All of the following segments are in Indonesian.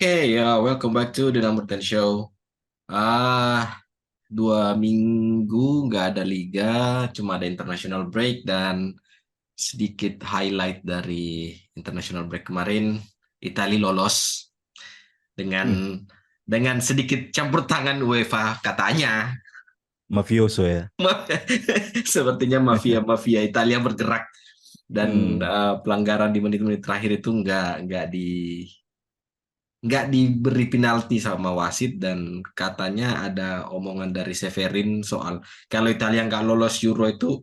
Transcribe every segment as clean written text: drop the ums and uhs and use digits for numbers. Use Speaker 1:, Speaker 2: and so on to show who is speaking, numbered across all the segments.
Speaker 1: Ya, welcome back to the Number 10 Show. Ah, 2 minggu nggak ada liga, cuma ada international break dan sedikit highlight dari international break kemarin. Italia lolos
Speaker 2: Wih,
Speaker 1: dengan sedikit campur tangan UEFA katanya.
Speaker 2: mafioso ya.
Speaker 1: Sepertinya mafia Italia bergerak dan
Speaker 2: Hmm,
Speaker 1: pelanggaran di menit-menit terakhir itu nggak diberi penalti sama wasit dan katanya ada omongan dari Severin soal kalau Italia nggak lolos Euro itu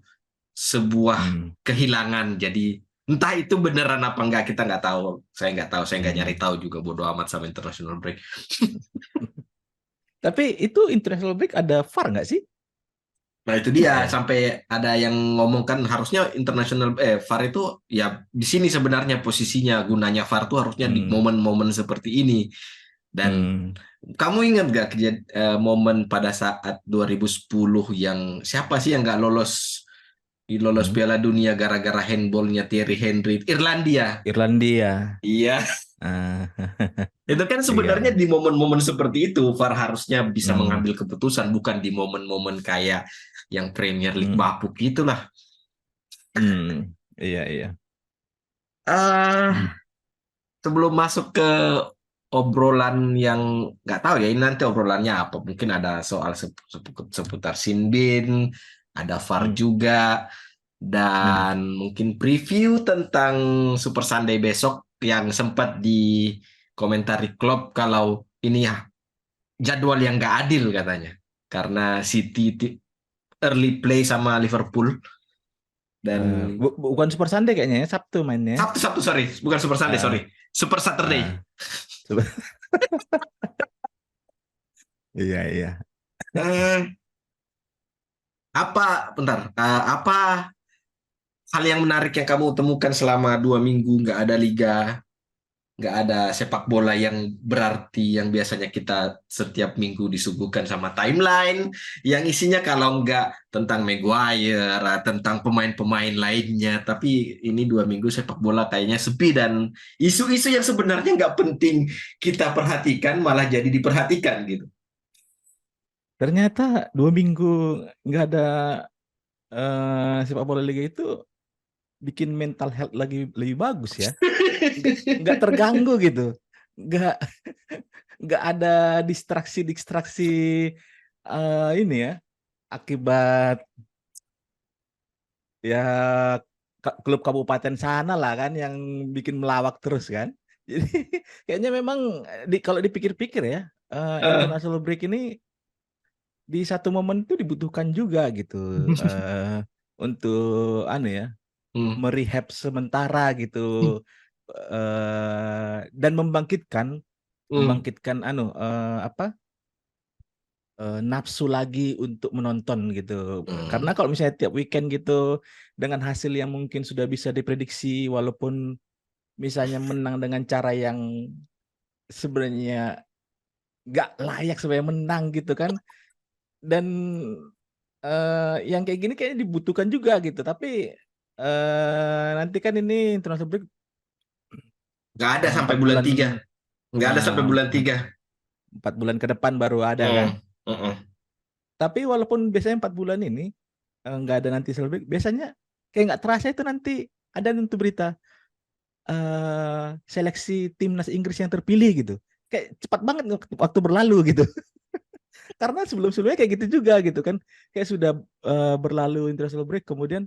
Speaker 1: sebuah
Speaker 2: hmm,
Speaker 1: kehilangan. Jadi entah itu beneran apa nggak kita nggak tahu. Saya nggak tahu, saya nggak nyari
Speaker 2: hmm.
Speaker 1: tahu juga bodo amat sama international break.
Speaker 2: Tapi itu international break ada VAR nggak sih?
Speaker 1: Nah itu
Speaker 2: Nggak
Speaker 1: dia
Speaker 2: ya?
Speaker 1: sampai ada yang ngomong kan harusnya international VAR itu ya di sini sebenarnya posisinya gunanya VAR itu harusnya di
Speaker 2: Hmm,
Speaker 1: momen-momen seperti ini. Dan
Speaker 2: hmm,
Speaker 1: kamu ingat gak momen pada saat 2010 yang siapa sih yang nggak lolos
Speaker 2: hmm.
Speaker 1: Piala Dunia gara-gara handballnya Thierry Henry Irlandia?
Speaker 2: Irlandia.
Speaker 1: Iya,
Speaker 2: Ah,
Speaker 1: itu kan sebenarnya
Speaker 2: iya.
Speaker 1: di momen-momen seperti itu VAR harusnya bisa
Speaker 2: Hmm,
Speaker 1: mengambil keputusan, bukan di momen-momen kayak yang Premier League
Speaker 2: hmm,
Speaker 1: bapuk gitulah.
Speaker 2: hmm. Iya, iya.
Speaker 1: Ah, sebelum masuk ke obrolan yang nggak tahu ya ini nanti obrolannya apa, mungkin ada soal seputar Sinbin, ada VAR
Speaker 2: Hmm,
Speaker 1: juga,
Speaker 2: hmm.
Speaker 1: dan mungkin preview tentang Super Sunday besok yang sempat di komentari klub kalau ini ya jadwal yang nggak adil katanya karena City early play sama Liverpool dan
Speaker 2: Bukan Super Sunday kayaknya ya, Sabtu mainnya.
Speaker 1: Sabtu Sabtu sorry bukan Super Sunday, sorry,
Speaker 2: Ah,
Speaker 1: Super Saturday.
Speaker 2: ah. Coba. Iya, iya.
Speaker 1: eh, apa hal yang menarik yang kamu temukan selama 2 minggu nggak ada liga, nggak ada sepak bola yang berarti yang biasanya kita setiap minggu disuguhkan sama timeline yang isinya kalau nggak tentang Maguire, tentang pemain-pemain lainnya, tapi ini 2 minggu sepak bola kayaknya sepi dan isu-isu yang sebenarnya nggak penting kita perhatikan malah jadi diperhatikan gitu.
Speaker 2: Ternyata 2 minggu nggak ada sepak bola liga itu bikin mental health lagi lebih bagus ya. Nggak terganggu gitu, nggak nggak ada distraksi-distraksi ini ya, akibat ya klub kabupaten sana lah kan yang bikin melawak terus kan. Jadi kayaknya memang kalau dipikir-pikir ya,
Speaker 1: Eh,
Speaker 2: international break ini di satu momen itu dibutuhkan juga gitu, untuk anu ya,
Speaker 1: hmm,
Speaker 2: merehab sementara gitu, dan membangkitkan
Speaker 1: hmm,
Speaker 2: membangkitkan apa, nafsu lagi untuk menonton gitu.
Speaker 1: hmm,
Speaker 2: Karena kalau misalnya tiap weekend gitu dengan hasil yang mungkin sudah bisa diprediksi walaupun misalnya menang dengan cara yang sebenarnya nggak layak sebenarnya menang gitu kan, dan yang kayak gini kayaknya dibutuhkan juga gitu. Tapi nanti kan ini international break
Speaker 1: nggak ada sampai
Speaker 2: 4
Speaker 1: bulan
Speaker 2: bulan,
Speaker 1: tiga, nggak ada sampai bulan
Speaker 2: empat
Speaker 1: tiga.
Speaker 2: 4 bulan ke depan baru ada kan.
Speaker 1: Hmm, hmm, hmm.
Speaker 2: Tapi walaupun biasanya 4 bulan ini nggak ada nanti celebrate, biasanya kayak nggak terasa itu nanti ada nanti berita seleksi timnas Inggris yang terpilih gitu. Kayak cepat banget waktu berlalu gitu. Karena sebelum-sebelumnya kayak gitu juga gitu kan. Kayak sudah berlalu international break, kemudian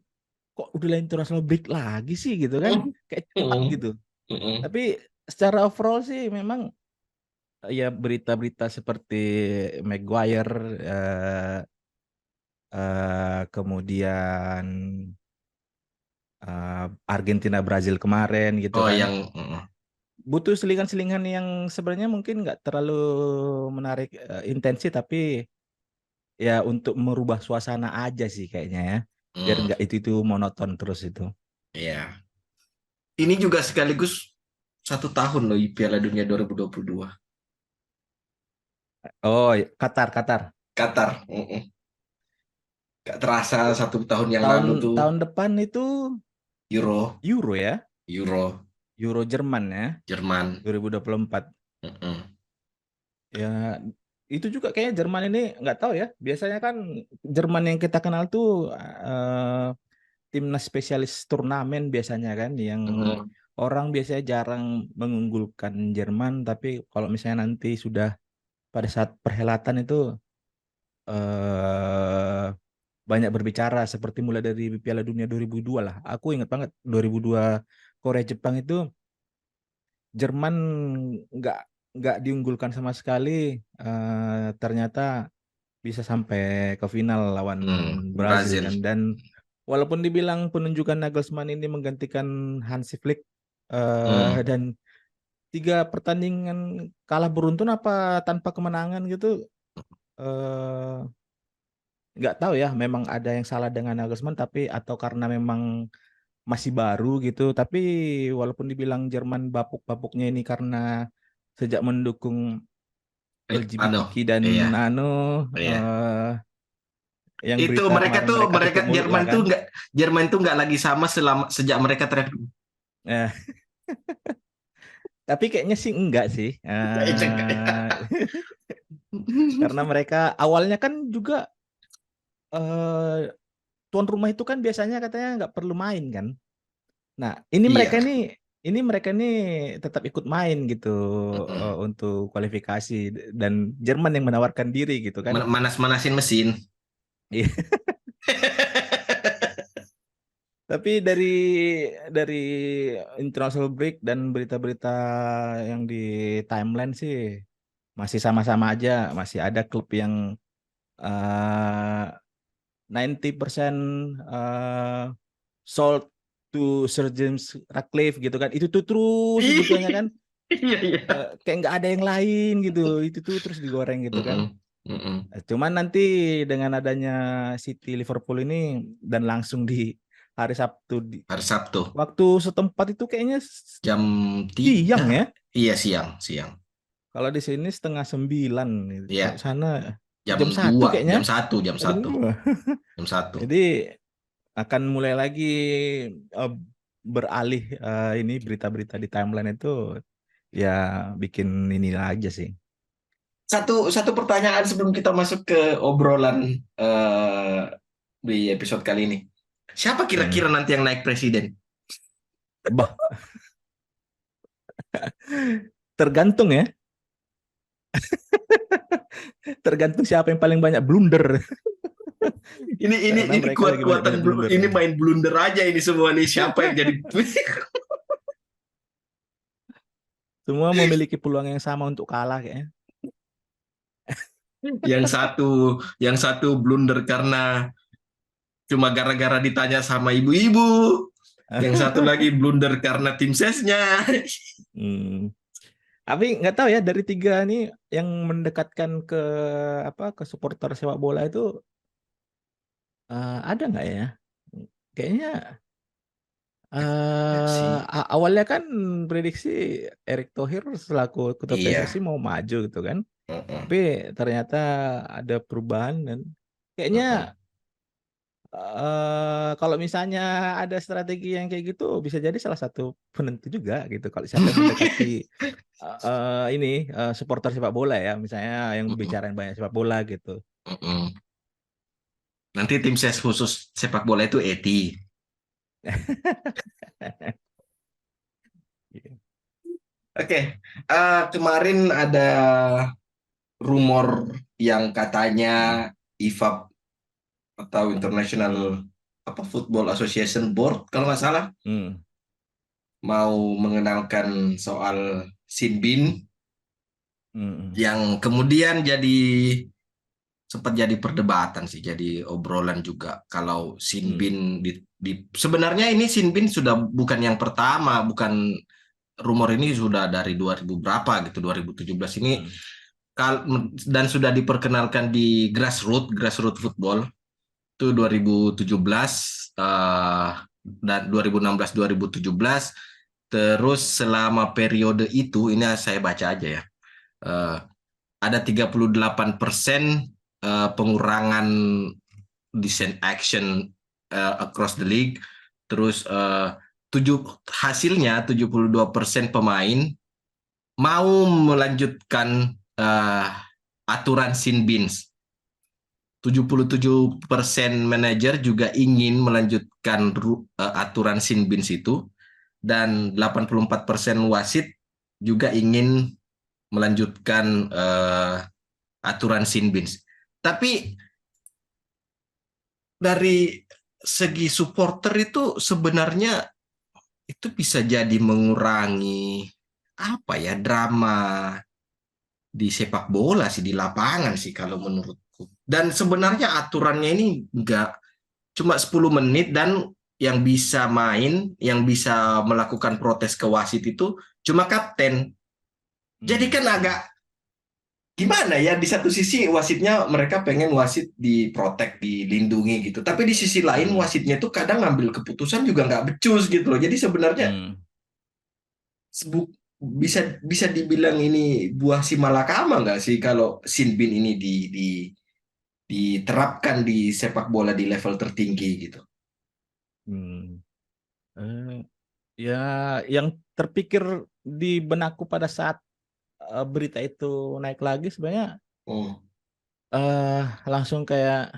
Speaker 2: kok udah international break lagi sih gitu kan.
Speaker 1: Hmm,
Speaker 2: Kayak cepat
Speaker 1: hmm,
Speaker 2: gitu.
Speaker 1: hmm.
Speaker 2: Tapi secara overall sih memang ya berita-berita seperti Maguire, eh, kemudian Argentina Brazil kemarin gitu
Speaker 1: Oh
Speaker 2: kan,
Speaker 1: yang
Speaker 2: butuh selingan-selingan yang sebenarnya mungkin nggak terlalu menarik, intensif, tapi ya untuk merubah suasana aja sih kayaknya ya, biar
Speaker 1: hmm,
Speaker 2: nggak itu monoton terus itu.
Speaker 1: ya. Ini juga sekaligus 1 tahun loh Piala Dunia 2022.
Speaker 2: Oh, Qatar Qatar
Speaker 1: Qatar. Gak terasa 1 tahun yang
Speaker 2: tahun
Speaker 1: lalu tuh
Speaker 2: tahun depan itu
Speaker 1: Euro,
Speaker 2: Euro ya,
Speaker 1: Euro,
Speaker 2: Euro Jerman ya,
Speaker 1: Jerman.
Speaker 2: 2024.
Speaker 1: Mm-mm.
Speaker 2: Ya itu juga kayaknya Jerman ini nggak tahu ya. Biasanya kan Jerman yang kita kenal tuh timnas spesialis turnamen biasanya kan, yang
Speaker 1: Mm-mm.
Speaker 2: orang biasanya jarang mengunggulkan Jerman, tapi kalau misalnya nanti sudah pada saat perhelatan itu eh banyak berbicara, seperti mulai dari Piala Dunia 2002 lah. Aku ingat banget 2002 Korea Jepang itu Jerman nggak nggak diunggulkan sama sekali, ternyata bisa sampai ke final lawan Brazil
Speaker 1: Brazil.
Speaker 2: kan. Dan walaupun dibilang penunjukan Nagelsmann ini menggantikan Hansi Flick,
Speaker 1: Mm.
Speaker 2: dan 3 pertandingan kalah beruntun apa tanpa kemenangan gitu, eh, nggak tahu ya, memang ada yang salah dengan Nagelsmann tapi atau karena memang masih baru gitu. Tapi walaupun dibilang Jerman bapuk-bapuknya ini karena sejak mendukung
Speaker 1: Ano,
Speaker 2: LGBTQ dan
Speaker 1: iya,
Speaker 2: anu,
Speaker 1: iya.
Speaker 2: eh, yang
Speaker 1: Itu
Speaker 2: berita
Speaker 1: mereka
Speaker 2: kemarin
Speaker 1: tuh
Speaker 2: mereka
Speaker 1: mereka
Speaker 2: tutup mulut lah kan.
Speaker 1: Jerman tuh nggak lagi sama selama sejak mereka traveling.
Speaker 2: Eh, tapi kayaknya sih enggak sih.
Speaker 1: Kayaknya enggak ya.
Speaker 2: Karena mereka awalnya kan juga eh, tuan rumah itu kan biasanya katanya nggak perlu main kan. Nah,
Speaker 1: Iya.
Speaker 2: ini mereka ini tetap ikut main gitu,
Speaker 1: Mm-mm.
Speaker 2: untuk kualifikasi, dan Jerman yang menawarkan diri gitu kan.
Speaker 1: Manas-manasin mesin.
Speaker 2: Iya. Tapi dari international break dan berita-berita yang di timeline sih masih sama-sama aja, masih ada klub yang eh 90% eh sold to Sir James Ratcliffe gitu kan. Itu tuh terus sebetulnya kan,
Speaker 1: Iya, iya.
Speaker 2: kayak nggak ada yang lain gitu. Itu tuh terus digoreng gitu kan.
Speaker 1: Mm-mm. Mm-mm.
Speaker 2: Cuman nanti dengan adanya City Liverpool ini dan langsung di hari Sabtu di
Speaker 1: Hari Sabtu
Speaker 2: waktu setempat itu kayaknya
Speaker 1: jam
Speaker 2: siang
Speaker 1: 3.
Speaker 2: ya.
Speaker 1: Iya, siang, siang.
Speaker 2: Kalau di sini setengah 9. Kalau
Speaker 1: Iya,
Speaker 2: di sana
Speaker 1: jam
Speaker 2: jam 1
Speaker 1: 2,
Speaker 2: kayaknya.
Speaker 1: jam
Speaker 2: Jam
Speaker 1: satu,
Speaker 2: 2.
Speaker 1: jam satu.
Speaker 2: Jadi akan mulai lagi eh, beralih, ini berita-berita di timeline itu ya bikin ini aja sih.
Speaker 1: Satu pertanyaan sebelum kita masuk ke obrolan di episode kali ini. Siapa
Speaker 2: Hmm.
Speaker 1: kira-kira nanti yang naik presiden?
Speaker 2: Bah, tergantung ya. Tergantung siapa yang paling banyak blunder. Karena
Speaker 1: Ini
Speaker 2: mereka lagi
Speaker 1: kuat-kuatan
Speaker 2: banyak-banyak blunder.
Speaker 1: ini main blunder aja ini semua nih. Siapa yang jadi
Speaker 2: Semua memiliki peluang yang sama untuk kalah kayaknya.
Speaker 1: yang satu blunder karena cuma gara-gara ditanya sama ibu-ibu. Yang satu lagi blunder karena tim sesnya.
Speaker 2: Hmm. Tapi nggak tahu ya, dari 3 nih yang mendekatkan ke apa, ke supporter sepak bola itu ada nggak ya? Kayaknya
Speaker 1: Ya sih.
Speaker 2: awalnya kan prediksi Erick Thohir selaku ketua PSSI
Speaker 1: Iya.
Speaker 2: mau maju gitu kan.
Speaker 1: Mm-mm.
Speaker 2: Tapi ternyata ada perubahan, dan kayaknya
Speaker 1: Mm-mm.
Speaker 2: kalau misalnya ada strategi yang kayak gitu bisa jadi salah satu penentu juga gitu. Kalau siapa yang mendekati ini supporter sepak bola ya, misalnya yang
Speaker 1: Mm-mm.
Speaker 2: bicarain banyak sepak bola gitu.
Speaker 1: Mm-mm. Nanti tim ses khusus sepak bola itu ETI. Oke, kemarin ada rumor yang katanya
Speaker 2: Hmm.
Speaker 1: IFAB atau International apa Football Association Board kalau nggak salah
Speaker 2: Hmm.
Speaker 1: mau mengenalkan soal Sinbin
Speaker 2: Hmm.
Speaker 1: yang kemudian sempat jadi perdebatan sih, jadi obrolan juga kalau
Speaker 2: Hmm.
Speaker 1: Sinbin sebenarnya ini Sinbin sudah bukan yang pertama, bukan rumor ini sudah dari 2000 berapa gitu, 2017 ini
Speaker 2: Hmm.
Speaker 1: dan sudah diperkenalkan di grassroots football itu 2017 dan 2016 2017 terus selama periode itu ini saya baca aja ya, eh, ada 38% pengurangan decent action across the league, terus hasilnya 72% pemain mau melanjutkan aturan sin bins. 77% manajer juga ingin melanjutkan aturan sin bins itu, dan 84% wasit juga ingin melanjutkan aturan sin bins. Tapi dari segi supporter itu sebenarnya itu bisa jadi mengurangi apa ya, drama di sepak bola sih, di lapangan sih kalau menurutku. Dan sebenarnya aturannya ini nggak cuma 10 menit, dan yang bisa main, yang bisa melakukan protes ke wasit itu cuma kapten. Jadi kan
Speaker 2: Iya.
Speaker 1: agak gimana ya, di satu sisi wasitnya mereka pengen wasit diprotek, dilindungi gitu. Tapi di sisi lain
Speaker 2: Hmm.
Speaker 1: wasitnya tuh kadang ngambil keputusan juga nggak becus gitu loh. Jadi sebenarnya
Speaker 2: Hmm.
Speaker 1: bisa bisa dibilang ini buah si malakama nggak sih kalau Sinbin ini diterapkan di sepak bola di level tertinggi gitu.
Speaker 2: Hmm. Eh, ya, yang terpikir di benakku pada saat berita itu naik lagi sebenarnya
Speaker 1: Hmm.
Speaker 2: langsung kayak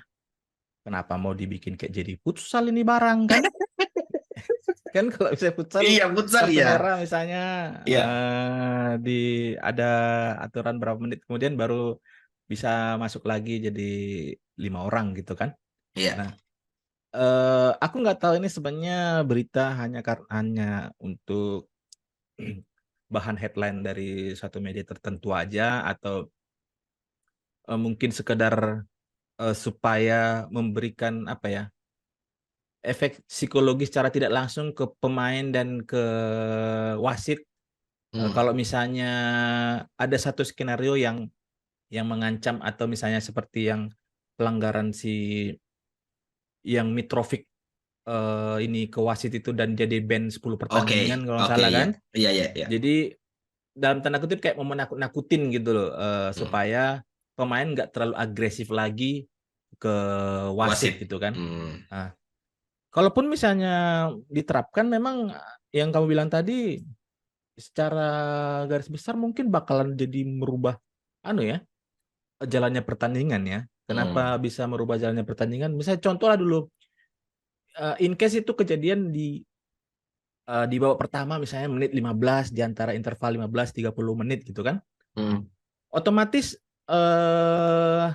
Speaker 2: kenapa mau dibikin kayak jadi futsal ini barang kan? Kan kalau misalnya futsal
Speaker 1: Iya, futsal
Speaker 2: kartu
Speaker 1: ya.
Speaker 2: merah misalnya
Speaker 1: Iya,
Speaker 2: di ada aturan berapa menit kemudian baru bisa masuk lagi jadi 5 orang gitu kan? Nah,
Speaker 1: iya.
Speaker 2: aku nggak tahu ini sebenarnya berita hanya untuk bahan headline dari satu media tertentu aja atau mungkin sekedar supaya memberikan apa ya efek psikologis secara tidak langsung ke pemain dan ke wasit.
Speaker 1: Hmm.
Speaker 2: Kalau misalnya ada satu skenario yang mengancam atau misalnya seperti yang pelanggaran si yang Mitrovic ini ke wasit itu dan jadi ban 10
Speaker 1: Oke,
Speaker 2: pertandingan kalau nggak
Speaker 1: oke,
Speaker 2: salah
Speaker 1: iya.
Speaker 2: kan.
Speaker 1: Iya, iya, iya.
Speaker 2: Jadi dalam tanda kutip kayak mau menakut-nakutin gitu loh
Speaker 1: Hmm.
Speaker 2: supaya pemain nggak terlalu agresif lagi ke wasit
Speaker 1: Wasit.
Speaker 2: gitu kan.
Speaker 1: Hmm.
Speaker 2: Nah, kalaupun misalnya diterapkan memang yang kamu bilang tadi secara garis besar mungkin bakalan jadi merubah anu ya jalannya pertandingan ya. Kenapa
Speaker 1: Hmm.
Speaker 2: bisa merubah jalannya pertandingan? Misalnya contoh lah dulu in case itu kejadian di babak pertama misalnya menit 15 di antara interval 15-30 menit gitu kan.
Speaker 1: Hmm.
Speaker 2: Otomatis eh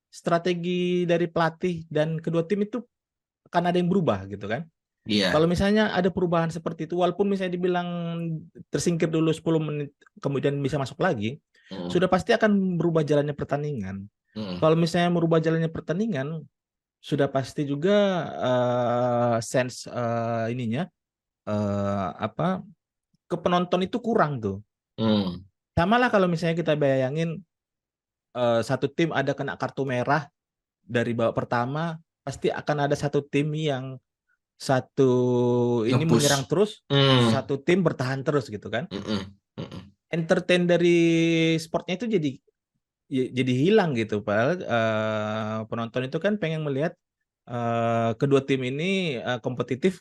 Speaker 2: strategi dari pelatih dan kedua tim itu akan ada yang berubah gitu kan. Kalau
Speaker 1: Iya.
Speaker 2: misalnya ada perubahan seperti itu, walaupun misalnya dibilang tersingkir dulu 10 menit, kemudian bisa masuk lagi,
Speaker 1: Hmm.
Speaker 2: sudah pasti akan berubah jalannya pertandingan.
Speaker 1: Hmm.
Speaker 2: Kalau misalnya merubah jalannya pertandingan, sudah pasti juga sense ininya apa ke penonton itu kurang tuh.
Speaker 1: Hmm.
Speaker 2: Sama lah kalau misalnya kita bayangin satu tim ada kena kartu merah dari babak pertama, pasti akan ada satu tim yang satu ini
Speaker 1: Ngepush.
Speaker 2: menyerang terus,
Speaker 1: Hmm.
Speaker 2: satu tim bertahan terus gitu kan.
Speaker 1: Hmm. Hmm. Hmm.
Speaker 2: Entertain dari sportnya itu jadi hilang gitu. Padahal penonton itu kan pengen melihat kedua tim ini kompetitif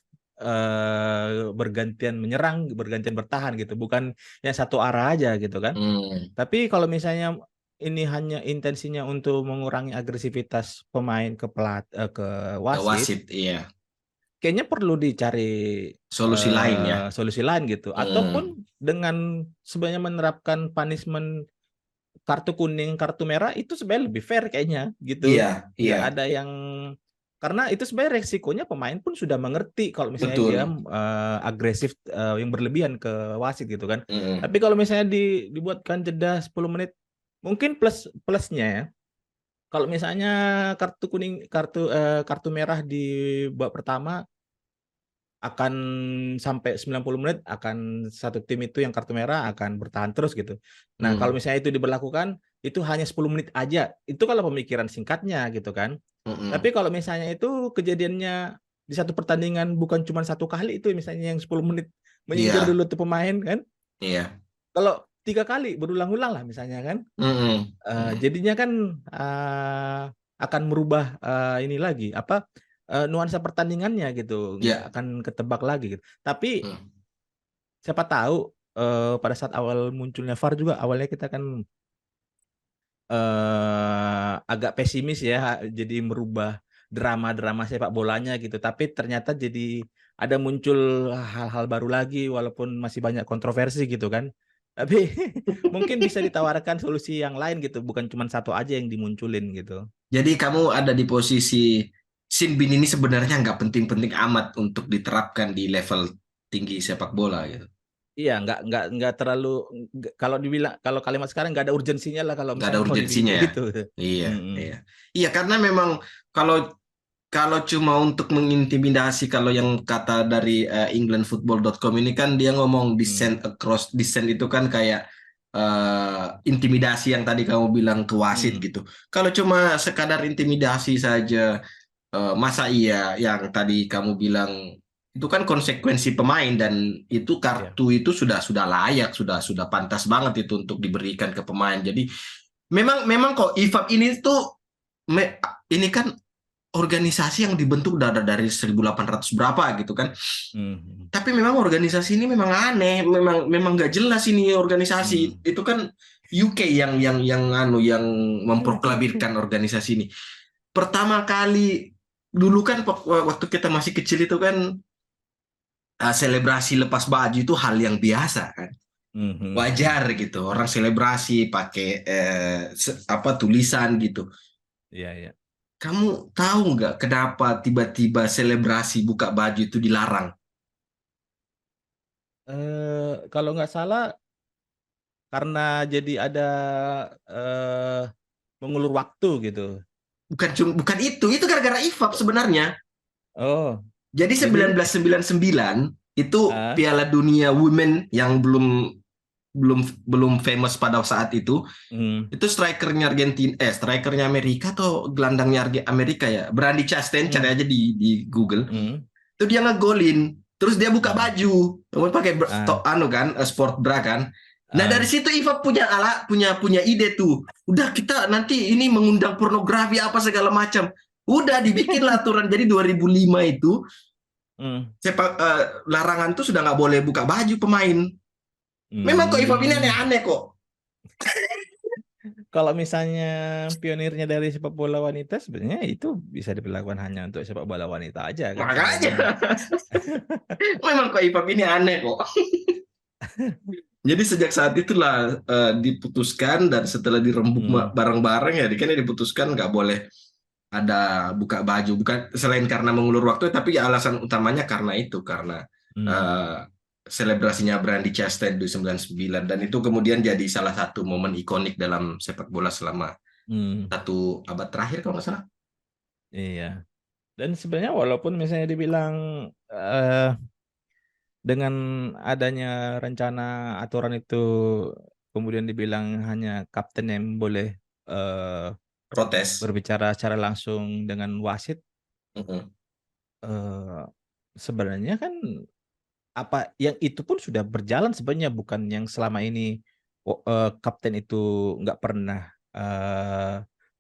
Speaker 2: bergantian menyerang, bergantian bertahan gitu, bukan yang satu arah aja gitu kan.
Speaker 1: Hmm.
Speaker 2: Tapi kalau misalnya ini hanya intensinya untuk mengurangi agresivitas pemain ke
Speaker 1: Ke
Speaker 2: wasit,
Speaker 1: wasit, iya.
Speaker 2: kayaknya perlu dicari
Speaker 1: Solusi lain ya.
Speaker 2: solusi lain gitu.
Speaker 1: Hmm.
Speaker 2: Ataupun dengan sebenarnya menerapkan punishment kartu kuning, kartu merah itu sebenarnya lebih fair kayaknya gitu.
Speaker 1: Iya,
Speaker 2: Nggak
Speaker 1: iya.
Speaker 2: ada yang karena itu sebenarnya resikonya pemain pun sudah mengerti kalau misalnya dia
Speaker 1: Betul.
Speaker 2: agresif yang berlebihan ke wasit gitu kan.
Speaker 1: Hmm.
Speaker 2: Tapi kalau misalnya dibuatkan jeda 10 menit, mungkin plusnya ya. Kalau misalnya kartu kuning, kartu merah di babak pertama akan sampai 90 menit akan satu tim itu yang kartu merah akan bertahan terus gitu. Nah, kalau
Speaker 1: Hmm.
Speaker 2: misalnya itu diberlakukan itu hanya 10 menit aja. Itu kalau pemikiran singkatnya gitu kan.
Speaker 1: Hmm.
Speaker 2: Tapi kalau misalnya itu kejadiannya di satu pertandingan bukan cuma satu kali itu misalnya yang 10 menit menyingkir
Speaker 1: Iya,
Speaker 2: dulu tuh pemain kan.
Speaker 1: iya.
Speaker 2: Kalau 3 kali berulang-ulang lah misalnya kan.
Speaker 1: Hmm. Hmm.
Speaker 2: Jadinya kan akan merubah ini lagi apa nuansa pertandingannya gitu, nggak
Speaker 1: Iya.
Speaker 2: akan ketebak lagi gitu. Tapi
Speaker 1: Hmm.
Speaker 2: siapa tahu pada saat awal munculnya VAR juga awalnya kita kan agak pesimis ya, jadi merubah drama-drama sepak bolanya gitu. Tapi ternyata jadi ada muncul hal-hal baru lagi, walaupun masih banyak kontroversi gitu kan. Tapi mungkin bisa ditawarkan solusi yang lain gitu, bukan cuma satu aja yang dimunculin gitu.
Speaker 1: Jadi kamu ada di posisi Sin Bin ini sebenarnya nggak penting-penting amat untuk diterapkan di level tinggi sepak bola gitu.
Speaker 2: Iya, nggak terlalu kalau dibilang kalau kalimat sekarang nggak ada urgensinya lah kalau
Speaker 1: Nggak ada
Speaker 2: misalnya mau dibikin
Speaker 1: urgensinya
Speaker 2: kayak
Speaker 1: ya.
Speaker 2: gitu.
Speaker 1: Iya,
Speaker 2: Mm-mm.
Speaker 1: iya. Iya, karena memang kalau kalau cuma untuk mengintimidasi, kalau yang kata dari englandfootball.com ini kan dia ngomong
Speaker 2: Hmm.
Speaker 1: descent across descent itu kan kayak intimidasi yang tadi kamu bilang ke wasit
Speaker 2: Hmm.
Speaker 1: gitu. Kalau cuma sekadar intimidasi saja, masa iya yang tadi kamu bilang itu kan konsekuensi pemain, dan itu
Speaker 2: Iya.
Speaker 1: kartu itu sudah layak, sudah pantas banget itu untuk diberikan ke pemain. Jadi memang memang kok IFAB ini tuh ini kan organisasi yang dibentuk dari 1800 berapa gitu kan.
Speaker 2: Hmm.
Speaker 1: Tapi memang organisasi ini memang aneh, memang memang nggak jelas ini organisasi.
Speaker 2: Hmm.
Speaker 1: Itu kan UK yang memproklamirkan organisasi ini. Pertama kali dulu kan waktu kita masih kecil itu kan selebrasi lepas baju itu hal yang biasa kan.
Speaker 2: Hmm. Hmm.
Speaker 1: Wajar gitu. Orang selebrasi pakai apa tulisan gitu.
Speaker 2: Iya, iya.
Speaker 1: Kamu tahu nggak kenapa tiba-tiba selebrasi buka baju itu dilarang?
Speaker 2: Kalau nggak salah karena jadi ada eh, mengulur waktu gitu.
Speaker 1: Bukan itu gara-gara IFAB sebenarnya.
Speaker 2: Oh,
Speaker 1: Jadi
Speaker 2: jadi
Speaker 1: 1999 itu
Speaker 2: ah,
Speaker 1: Piala Dunia Women yang belum belum belum famous pada saat
Speaker 2: hmm,
Speaker 1: itu strikernya Argentina, strikernya Amerika atau gelandangnya Amerika ya, Brandi Chastain, cari
Speaker 2: hmm,
Speaker 1: aja di Google.
Speaker 2: hmm,
Speaker 1: Itu dia ngegolin, terus dia buka
Speaker 2: hmm,
Speaker 1: baju, kemudian pakai
Speaker 2: ah,
Speaker 1: anu kan, sport bra kan. Nah dari
Speaker 2: ah,
Speaker 1: situ Iva punya ide tuh. Udah kita nanti ini mengundang pornografi apa segala macam. Udah dibikinlah aturan. Jadi 2005 itu
Speaker 2: hmm,
Speaker 1: larangan tuh sudah nggak boleh buka baju pemain. Memang kok Iva ini
Speaker 2: hmm.
Speaker 1: aneh-aneh kok.
Speaker 2: Kalau misalnya pionirnya dari sepak bola wanita, sebenarnya itu bisa diberlakukan hanya untuk sepak bola wanita aja kan,
Speaker 1: Makanya
Speaker 2: sebenarnya.
Speaker 1: memang kok Iva ini aneh kok. Jadi sejak saat itulah diputuskan, dan setelah dirembuk
Speaker 2: Hmm,
Speaker 1: bareng-bareng ya, kan diputuskan nggak boleh ada buka baju, bukan selain karena mengulur waktu, tapi alasan utamanya karena itu, karena
Speaker 2: hmm,
Speaker 1: eh, selebrasinya Brandi Chastain di 99, dan itu kemudian jadi salah satu momen ikonik dalam sepak bola selama
Speaker 2: hmm,
Speaker 1: 1 abad terakhir kalau nggak salah.
Speaker 2: iya. Dan sebenarnya walaupun misalnya dibilang eh, dengan adanya rencana aturan itu kemudian dibilang hanya kapten yang boleh eh,
Speaker 1: Protes.
Speaker 2: berbicara secara langsung dengan wasit,
Speaker 1: Mm-mm.
Speaker 2: eh, sebenarnya kan apa yang itu pun sudah berjalan sebenarnya, bukan yang selama ini kapten itu nggak pernah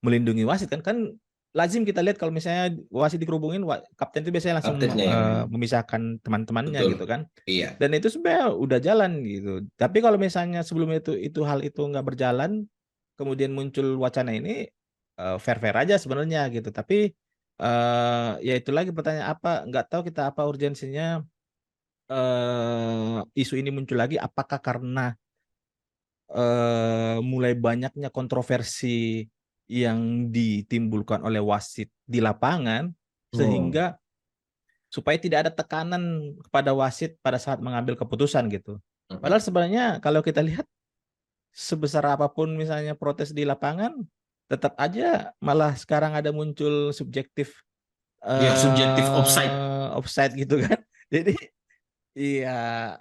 Speaker 2: melindungi wasit kan kan lazim kita lihat kalau misalnya wasit dikerubungin kapten itu biasanya langsung
Speaker 1: Aktifnya yang ini.
Speaker 2: memisahkan teman-temannya
Speaker 1: Betul.
Speaker 2: gitu kan,
Speaker 1: Iya.
Speaker 2: dan itu sebenarnya udah jalan gitu. Tapi kalau misalnya sebelum itu hal itu nggak berjalan, kemudian muncul wacana ini, fair-fair aja sebenarnya gitu. Tapi ya itu lagi pertanyaan, apa nggak tahu kita apa urgensinya isu ini muncul lagi, apakah karena mulai banyaknya kontroversi yang ditimbulkan oleh wasit di lapangan
Speaker 1: Hmm.
Speaker 2: sehingga supaya tidak ada tekanan kepada wasit pada saat mengambil keputusan gitu. Padahal
Speaker 1: Mm-mm.
Speaker 2: sebenarnya kalau kita lihat sebesar apapun misalnya protes di lapangan, tetap aja malah sekarang ada muncul subjektif
Speaker 1: Ya, subjektif offside.
Speaker 2: offside gitu kan. Jadi iya,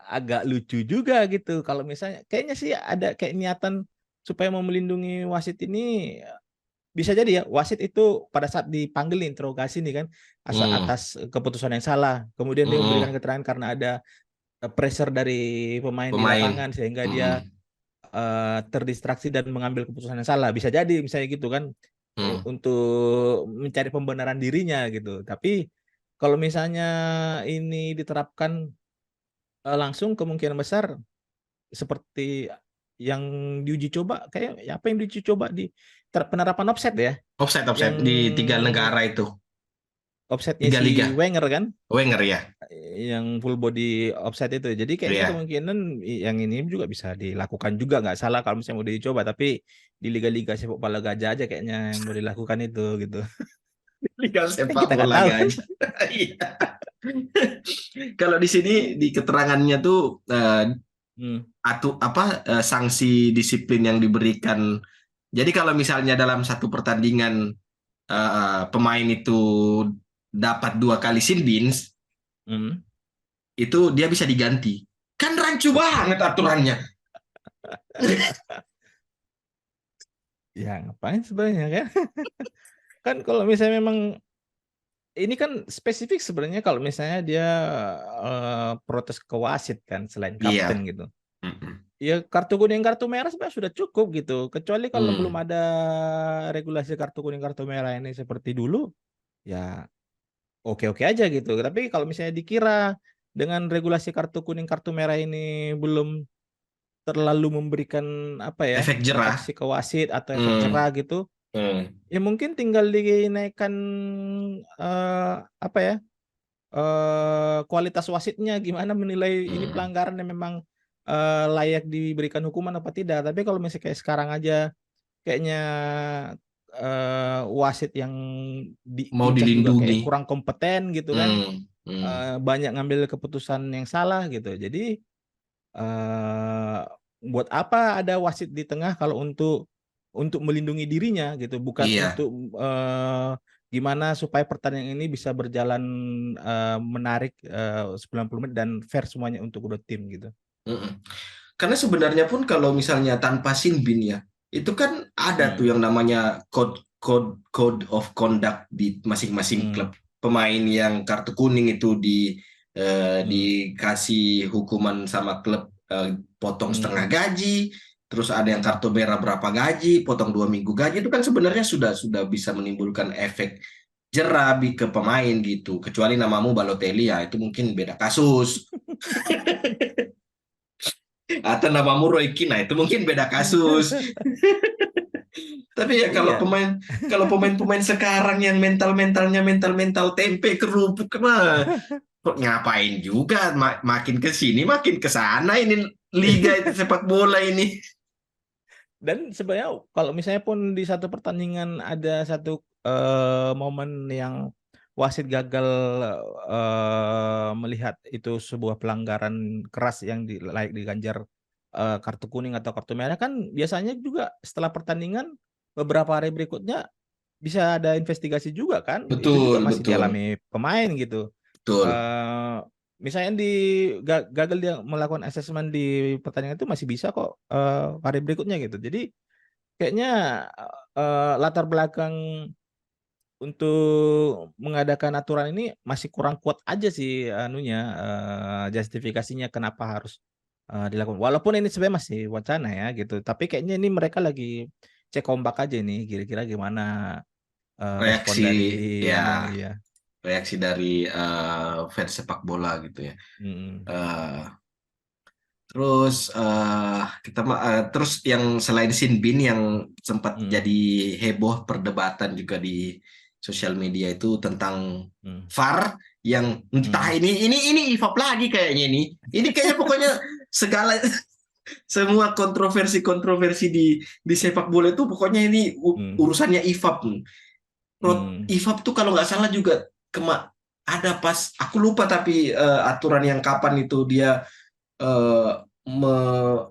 Speaker 2: agak lucu juga gitu. Kalau misalnya, kayaknya sih ada kayak niatan supaya mau melindungi wasit ini, bisa jadi ya wasit itu pada saat dipanggil interogasi nih kan,
Speaker 1: Hmm.
Speaker 2: atas keputusan yang salah. Kemudian dia memberikan
Speaker 1: Mm-mm.
Speaker 2: keterangan karena ada pressure dari pemain di
Speaker 1: Pemain.
Speaker 2: lapangan sehingga dia
Speaker 1: Mm-mm.
Speaker 2: terdistraksi dan mengambil keputusan yang salah. Bisa jadi misalnya gitu kan,
Speaker 1: Hmm.
Speaker 2: untuk mencari pembenaran dirinya gitu. Tapi kalau misalnya ini diterapkan langsung, kemungkinan besar seperti yang diuji coba kayak apa yang diuji coba di penerapan offset ya,
Speaker 1: Offset
Speaker 2: yang
Speaker 1: offset di 3 negara itu,
Speaker 2: offsetnya
Speaker 1: 3 liga.
Speaker 2: si Wenger kan,
Speaker 1: Wenger ya,
Speaker 2: yang full body offset itu. Jadi kayaknya
Speaker 1: ya.
Speaker 2: kemungkinan yang ini juga bisa dilakukan juga, nggak salah kalau misalnya mau dicoba, tapi di liga-liga sepak bola gajah aja kayaknya yang mau dilakukan itu gitu.
Speaker 1: Liga
Speaker 2: Kan
Speaker 1: sepak
Speaker 2: kita nggak
Speaker 1: bola
Speaker 2: tahu.
Speaker 1: gajah. Iya. Kalau di sini di keterangannya tuh
Speaker 2: Hmm,
Speaker 1: sanksi disiplin yang diberikan. Jadi kalau misalnya dalam satu pertandingan pemain itu dapat 2 kali sin bins,
Speaker 2: hmm.
Speaker 1: itu dia bisa diganti. Kan rancu banget aturannya.
Speaker 2: Ya ngapain sebenarnya kan? Kan kalau misalnya memang ini kan spesifik sebenarnya kalau misalnya dia protes ke wasit kan selain kapten
Speaker 1: Iya.
Speaker 2: gitu.
Speaker 1: Mm-mm.
Speaker 2: Ya kartu kuning kartu merah sebenarnya sudah cukup gitu. Kecuali kalau belum
Speaker 1: Hmm.
Speaker 2: ada regulasi kartu kuning kartu merah ini seperti dulu, ya oke-oke aja gitu. Tapi kalau misalnya dikira dengan regulasi kartu kuning kartu merah ini belum terlalu memberikan apa ya,
Speaker 1: Efek jerah.
Speaker 2: proteksi ke wasit atau efek
Speaker 1: Hmm.
Speaker 2: jerah gitu,
Speaker 1: Hmm.
Speaker 2: ya mungkin tinggal dinaikkan apa ya, kualitas wasitnya gimana menilai ini
Speaker 1: Hmm.
Speaker 2: pelanggaran yang memang layak diberikan hukuman apa tidak. Tapi kalau misalnya kayak sekarang aja kayaknya wasit yang
Speaker 1: Mau
Speaker 2: diincar juga
Speaker 1: dilindungi.
Speaker 2: kayak kurang kompeten gitu kan.
Speaker 1: Hmm. Hmm.
Speaker 2: Banyak ngambil keputusan yang salah gitu. Jadi eh, buat apa ada wasit di tengah kalau untuk melindungi dirinya gitu, bukan
Speaker 1: Iya.
Speaker 2: untuk gimana supaya pertandingan ini bisa berjalan menarik 90 menit dan fair semuanya untuk kedua tim gitu.
Speaker 1: Mm-mm. Karena sebenarnya pun kalau misalnya tanpa Sinbin ya, itu kan ada tuh
Speaker 2: Hmm,
Speaker 1: yang namanya code of conduct di masing-masing
Speaker 2: hmm,
Speaker 1: klub. Pemain yang kartu kuning itu
Speaker 2: hmm,
Speaker 1: dikasih hukuman sama klub, potong setengah
Speaker 2: hmm.
Speaker 1: gaji, terus ada yang
Speaker 2: Hmm.
Speaker 1: kartu merah berapa gaji, potong 2 minggu gaji, itu kan sebenarnya sudah bisa menimbulkan efek jerah ke pemain gitu. Kecuali namamu Balotelli ya, itu mungkin beda kasus. Atau namamu Roy Keane, nah itu mungkin beda kasus. Tapi ya
Speaker 2: Iya,
Speaker 1: kalau pemain-pemain sekarang yang mental-mentalnya mental-mental tempe kerupuk mah kok ngapain juga, makin ke sini makin ke sana ini liga itu sepak bola ini.
Speaker 2: dan sebenarnya kalau misalnya pun di satu pertandingan ada satu momen yang wasit gagal melihat itu sebuah pelanggaran keras yang layak diganjar kartu kuning atau kartu merah, kan biasanya juga setelah pertandingan beberapa hari berikutnya bisa ada investigasi juga kan, itu juga
Speaker 1: Betul,
Speaker 2: masih
Speaker 1: betul,
Speaker 2: dialami pemain gitu.
Speaker 1: betul.
Speaker 2: eh Misalnya gagal dia melakukan asesmen di pertandingan itu masih bisa kok hari berikutnya gitu. Jadi kayaknya latar belakang untuk mengadakan aturan ini masih kurang kuat aja sih anunya, justifikasinya kenapa harus dilakukan. Walaupun ini sebenarnya masih wacana ya gitu. Tapi kayaknya ini mereka lagi cek ombak aja nih kira-kira gimana respon
Speaker 1: Reaksi,
Speaker 2: dari
Speaker 1: ya,
Speaker 2: ya.
Speaker 1: reaksi dari fans sepak bola gitu ya.
Speaker 2: Mm,
Speaker 1: Eh, terus yang selain Sinbin yang sempat
Speaker 2: mm,
Speaker 1: jadi heboh perdebatan juga di sosial media itu tentang
Speaker 2: mm,
Speaker 1: VAR yang entah
Speaker 2: mm.
Speaker 1: ini IFAB lagi kayaknya ini. Ini kayaknya pokoknya segala semua kontroversi-kontroversi di sepak bola itu pokoknya ini
Speaker 2: Hmm,
Speaker 1: urusannya IFAB.
Speaker 2: hmm,
Speaker 1: IFAB tuh kalau nggak salah juga ada pas aku lupa tapi aturan yang kapan itu dia eh, me-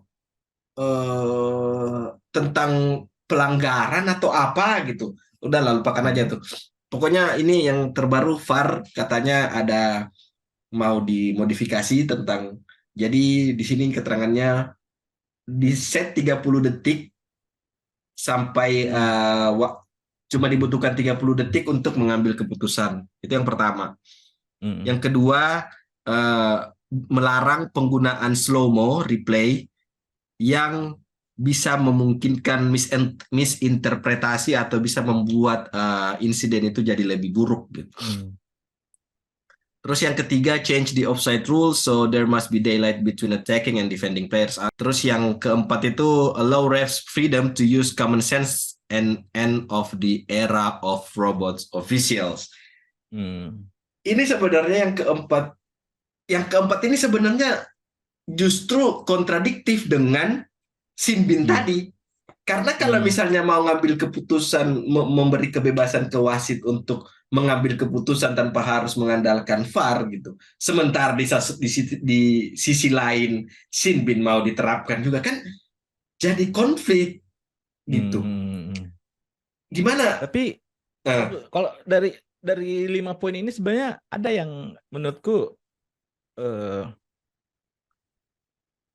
Speaker 1: tentang pelanggaran atau apa gitu. Udah lah lupakan aja
Speaker 2: hmm,
Speaker 1: tuh. Pokoknya ini yang terbaru VAR katanya ada mau dimodifikasi tentang, jadi di sini keterangannya di set 30 detik sampai
Speaker 2: hmm,
Speaker 1: cuma dibutuhkan 30 detik untuk mengambil keputusan. Itu yang pertama.
Speaker 2: hmm,
Speaker 1: Yang kedua, eh, melarang penggunaan slow-mo replay yang bisa memungkinkan misinterpretasi atau bisa membuat insiden itu jadi lebih buruk gitu.
Speaker 2: hmm.
Speaker 1: Terus yang ketiga, change the offside rules, so there must be daylight between attacking and defending players. Terus yang keempat itu, allow refs freedom to use common sense and end of the era of robots officials. Ini sebenarnya yang keempat. Yang keempat ini sebenarnya justru kontradiktif dengan Sinbin tadi. Karena kalau misalnya mau ngambil keputusan, memberi kebebasan ke wasit untuk mengambil keputusan tanpa harus mengandalkan VAR gitu. Sementara di sisi lain Sinbin mau diterapkan juga kan jadi konflik gitu. Gimana?
Speaker 2: Tapi kalau dari 5 poin ini sebenarnya ada yang menurutku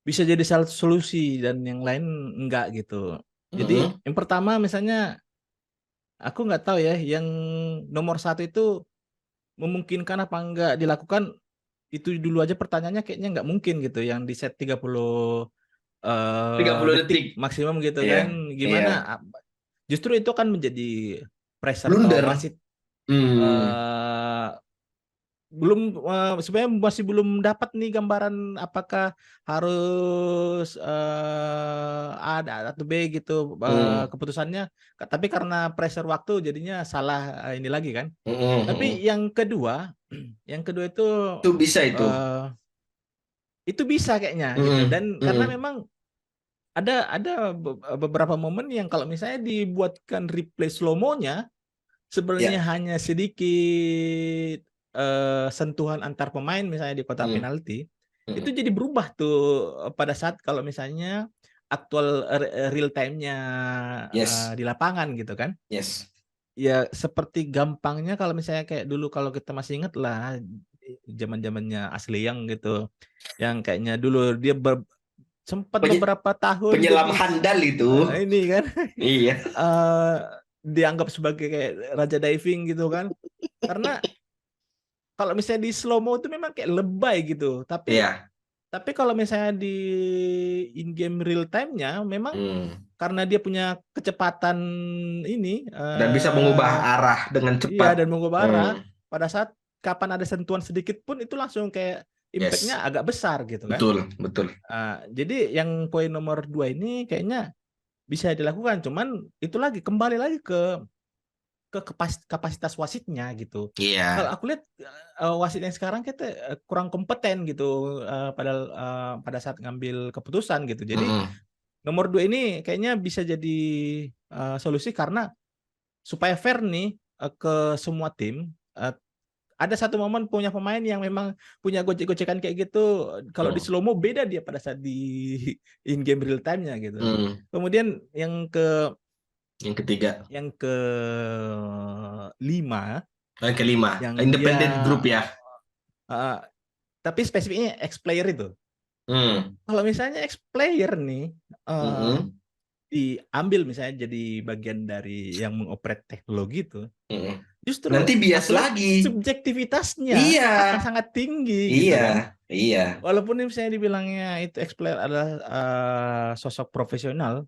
Speaker 2: bisa jadi salah solusi dan yang lain enggak gitu. Jadi yang pertama misalnya aku nggak tahu ya, yang nomor 1 itu memungkinkan apa enggak dilakukan, itu dulu aja pertanyaannya kayaknya nggak mungkin gitu, yang di set 30 detik maksimum gitu kan. Gimana? Justru itu kan menjadi pressure ke
Speaker 1: blunder.
Speaker 2: wasit. Sebenarnya masih belum dapat nih gambaran apakah harus A atau B gitu keputusannya, tapi karena pressure waktu jadinya salah ini lagi kan. Tapi yang kedua
Speaker 1: itu bisa
Speaker 2: itu bisa kayaknya gitu, dan karena memang ada beberapa momen yang kalau misalnya dibuatkan replay slow-mo-nya sebenarnya hanya sedikit sentuhan antar pemain misalnya di kotak penalti, itu jadi berubah tuh pada saat kalau misalnya aktual real time-nya di lapangan gitu kan. Ya seperti gampangnya kalau misalnya kayak dulu, kalau kita masih ingat lah zaman-zamannya Ashley Young gitu, yang kayaknya dulu dia sempat beberapa tahun
Speaker 1: penyelam
Speaker 2: jadi
Speaker 1: handal itu.
Speaker 2: ini kan.
Speaker 1: Iya.
Speaker 2: Dianggap sebagai kayak raja diving gitu kan. Karena kalau misalnya di slow mo itu memang kayak lebay gitu. Tapi kalau misalnya di in game real time-nya memang karena dia punya kecepatan ini
Speaker 1: dan bisa mengubah arah dengan cepat.
Speaker 2: Iya, dan mengubah arah pada saat kapan ada sentuhan sedikit pun itu langsung kayak impact-nya agak besar gitu kan.
Speaker 1: Betul.
Speaker 2: Jadi yang poin nomor 2 ini kayaknya bisa dilakukan, cuman itu lagi kembali lagi ke kapasitas wasitnya gitu. Kalau aku lihat wasit yang sekarang kita kurang kompeten gitu pada saat ngambil keputusan gitu. Jadi nomor 2 ini kayaknya bisa jadi solusi, karena supaya fair nih ke semua tim. Ada satu momen punya pemain yang memang punya gocek-gocekan kayak gitu, kalau di slow mo beda dia pada saat di in game real time-nya gitu. Kemudian yang
Speaker 1: ketiga,
Speaker 2: yang kelima, yang
Speaker 1: independent
Speaker 2: dia
Speaker 1: group ya.
Speaker 2: Tapi spesifiknya ex player itu. Kalau misalnya ex player nih diambil misalnya jadi bagian dari yang mengoperate teknologi itu, justru
Speaker 1: nanti bias
Speaker 2: aku lihat
Speaker 1: lagi.
Speaker 2: subjektivitasnya akan sangat tinggi gitu kan. Walaupun misalnya dibilangnya itu ex player adalah sosok profesional,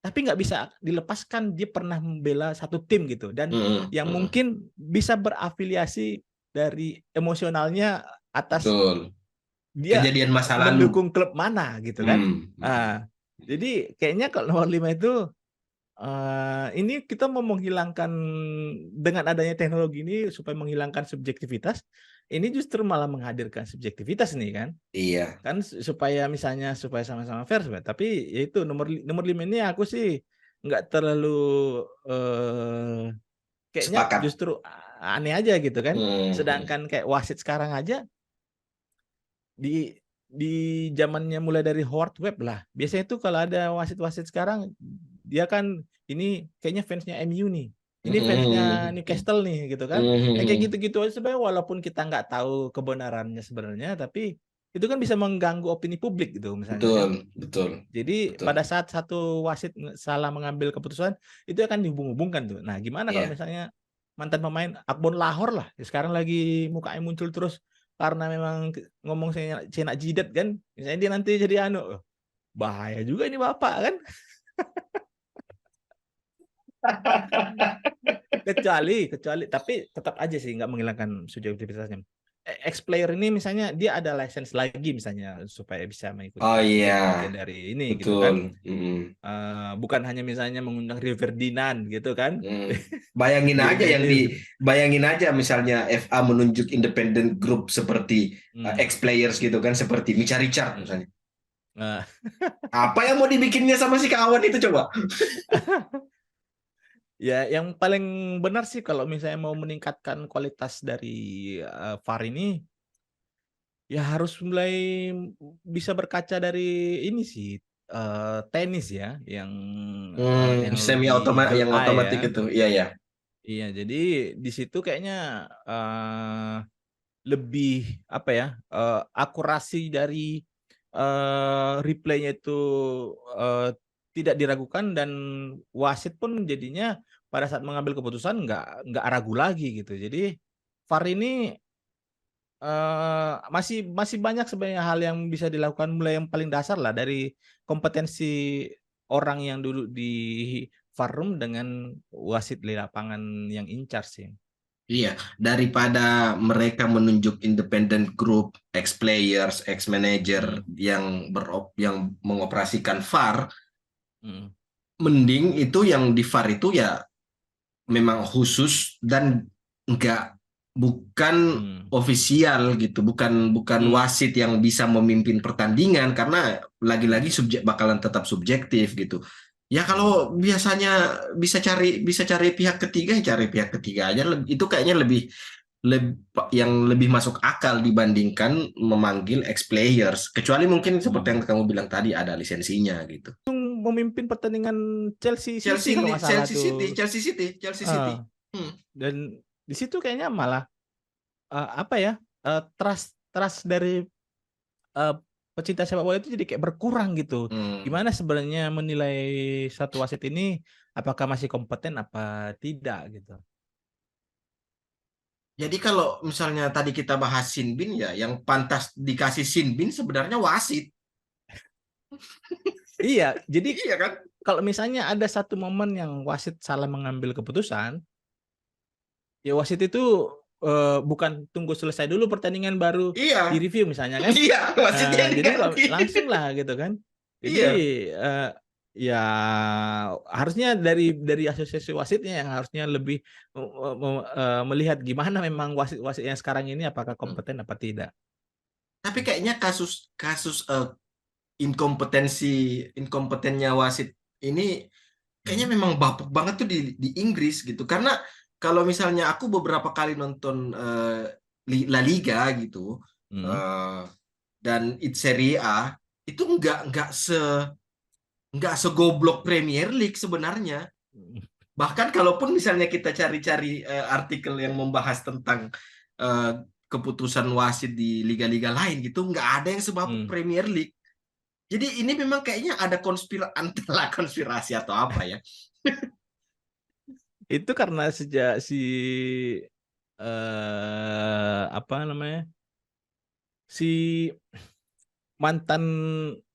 Speaker 2: tapi nggak bisa dilepaskan dia pernah membela satu tim gitu, dan yang mungkin bisa berafiliasi dari emosionalnya atas dia
Speaker 1: kejadian masa lalu
Speaker 2: mendukung klub mana gitu kan. Jadi kayaknya kalau nomor 5 itu ini kita mau menghilangkan, dengan adanya teknologi ini supaya menghilangkan subjektivitas, ini justru malah menghadirkan subjektivitas nih kan. Kan supaya misalnya supaya sama-sama fair, tapi yaitu nomor 5 ini aku sih nggak terlalu kayaknya
Speaker 1: sepakat.
Speaker 2: Justru aneh aja gitu kan. Sedangkan kayak wasit sekarang aja di zamannya mulai dari Howard Webb lah. Biasanya tuh kalau ada wasit-wasit sekarang, dia kan ini kayaknya fansnya MU nih. Ini fansnya Newcastle nih gitu kan. Yang kayak gitu-gitu aja sebenarnya, walaupun kita nggak tahu kebenarannya sebenarnya, tapi itu kan bisa mengganggu opini publik gitu misalnya kan. Jadi pada saat satu wasit salah mengambil keputusan, itu akan dihubung-hubungkan tuh. Nah, gimana kalau misalnya mantan pemain Akbon Lahore lah, sekarang lagi mukanya muncul terus karena memang ngomong Cina jidat kan, misalnya dia nanti jadi bahaya juga ini bapak kan. kecuali tapi tetap aja sih nggak menghilangkan subjektivitasnya. ex-player ini misalnya dia ada license lagi misalnya supaya bisa
Speaker 1: Oh
Speaker 2: mengikuti
Speaker 1: iya,
Speaker 2: bagian-bagian dari ini gitu
Speaker 1: betul.
Speaker 2: kan.
Speaker 1: Mm.
Speaker 2: Bukan hanya misalnya mengundang Rio Ferdinand gitu kan.
Speaker 1: Mm. Bayangin
Speaker 2: Bill
Speaker 1: aja yang
Speaker 2: Dennis gitu.
Speaker 1: bayangin aja misalnya FA menunjuk independent group seperti
Speaker 2: Hmm.
Speaker 1: ex-players gitu kan, seperti Micha Richard
Speaker 2: Hmm.
Speaker 1: misalnya.
Speaker 2: Nah,
Speaker 1: Apa yang mau dibikinnya sama si kawan itu coba?
Speaker 2: ya yang paling benar sih kalau misalnya mau meningkatkan kualitas dari VAR ini, ya harus mulai bisa berkaca dari ini sih, tenis ya, yang
Speaker 1: Semi
Speaker 2: lebih
Speaker 1: yang
Speaker 2: bird eye
Speaker 1: otomatis
Speaker 2: ya.
Speaker 1: itu. Iya ya.
Speaker 2: Iya, jadi di situ kayaknya lebih apa ya, akurasi dari replaynya itu eh, tidak diragukan dan wasit pun jadinya pada saat mengambil keputusan nggak ragu lagi gitu. Jadi VAR ini masih masih banyak sebenarnya hal yang bisa dilakukan mulai yang paling dasar lah dari kompetensi orang yang duduk di VAR room dengan wasit di lapangan yang in charge sih.
Speaker 1: Iya, daripada mereka menunjuk independent group, ex-players, ex-manager
Speaker 2: Mm,
Speaker 1: yang mengoperasikan VAR,
Speaker 2: mm,
Speaker 1: mending itu yang di VAR itu ya memang khusus dan nggak bukan
Speaker 2: mm,
Speaker 1: ofisial gitu, bukan bukan
Speaker 2: mm,
Speaker 1: wasit yang bisa memimpin pertandingan karena lagi-lagi
Speaker 2: mm,
Speaker 1: bakalan tetap subjektif gitu. Ya
Speaker 2: mm.
Speaker 1: kalau biasanya bisa cari pihak ketiga, ya cari pihak ketiga aja. Itu kayaknya yang lebih masuk akal dibandingkan memanggil ex players. Kecuali mungkin seperti yang
Speaker 2: Mm.
Speaker 1: kamu bilang tadi ada lisensinya gitu.
Speaker 2: Memimpin pertandingan Chelsea City
Speaker 1: Chelsea
Speaker 2: kalau nggak salah
Speaker 1: Chelsea City,
Speaker 2: tuh.
Speaker 1: Chelsea City, Chelsea
Speaker 2: Eh,
Speaker 1: City. Hmm.
Speaker 2: dan di situ kayaknya malah apa ya, trust trust dari eh, pecinta sepak bola itu jadi kayak berkurang gitu.
Speaker 1: Hmm.
Speaker 2: Gimana sebenarnya menilai satu wasit ini apakah masih kompeten apa tidak gitu.
Speaker 1: Jadi kalau misalnya tadi kita bahas Sinbin ya, yang pantas dikasih Sinbin sebenarnya wasit.
Speaker 2: Iya, jadi
Speaker 1: Iya kan?
Speaker 2: kalau misalnya ada satu momen yang wasit salah mengambil keputusan, ya wasit itu bukan tunggu selesai dulu pertandingan baru
Speaker 1: Iya,
Speaker 2: direview misalnya kan.
Speaker 1: iya, wasitnya yang
Speaker 2: Jadi
Speaker 1: diganti.
Speaker 2: langsung lah gitu kan. Jadi
Speaker 1: Iya.
Speaker 2: eh, ya harusnya dari asosiasi wasitnya yang harusnya lebih melihat gimana memang wasit-wasit yang sekarang ini apakah
Speaker 1: Hmm.
Speaker 2: kompeten apa tidak.
Speaker 1: Tapi kayaknya kasus kasus inkompetennya wasit ini kayaknya
Speaker 2: Hmm.
Speaker 1: memang bapuk banget tuh di Inggris gitu. Karena kalau misalnya aku beberapa kali nonton La Liga gitu,
Speaker 2: Hmm.
Speaker 1: eh, dan Serie A itu nggak segoblok Premier League sebenarnya. Bahkan kalaupun misalnya kita cari-cari artikel yang membahas tentang eh, keputusan wasit di liga-liga lain gitu, nggak ada yang sebabuk
Speaker 2: Hmm.
Speaker 1: Premier League. Jadi ini memang kayaknya ada antara konspirasi atau apa ya?
Speaker 2: Itu karena sejak si apa namanya, si mantan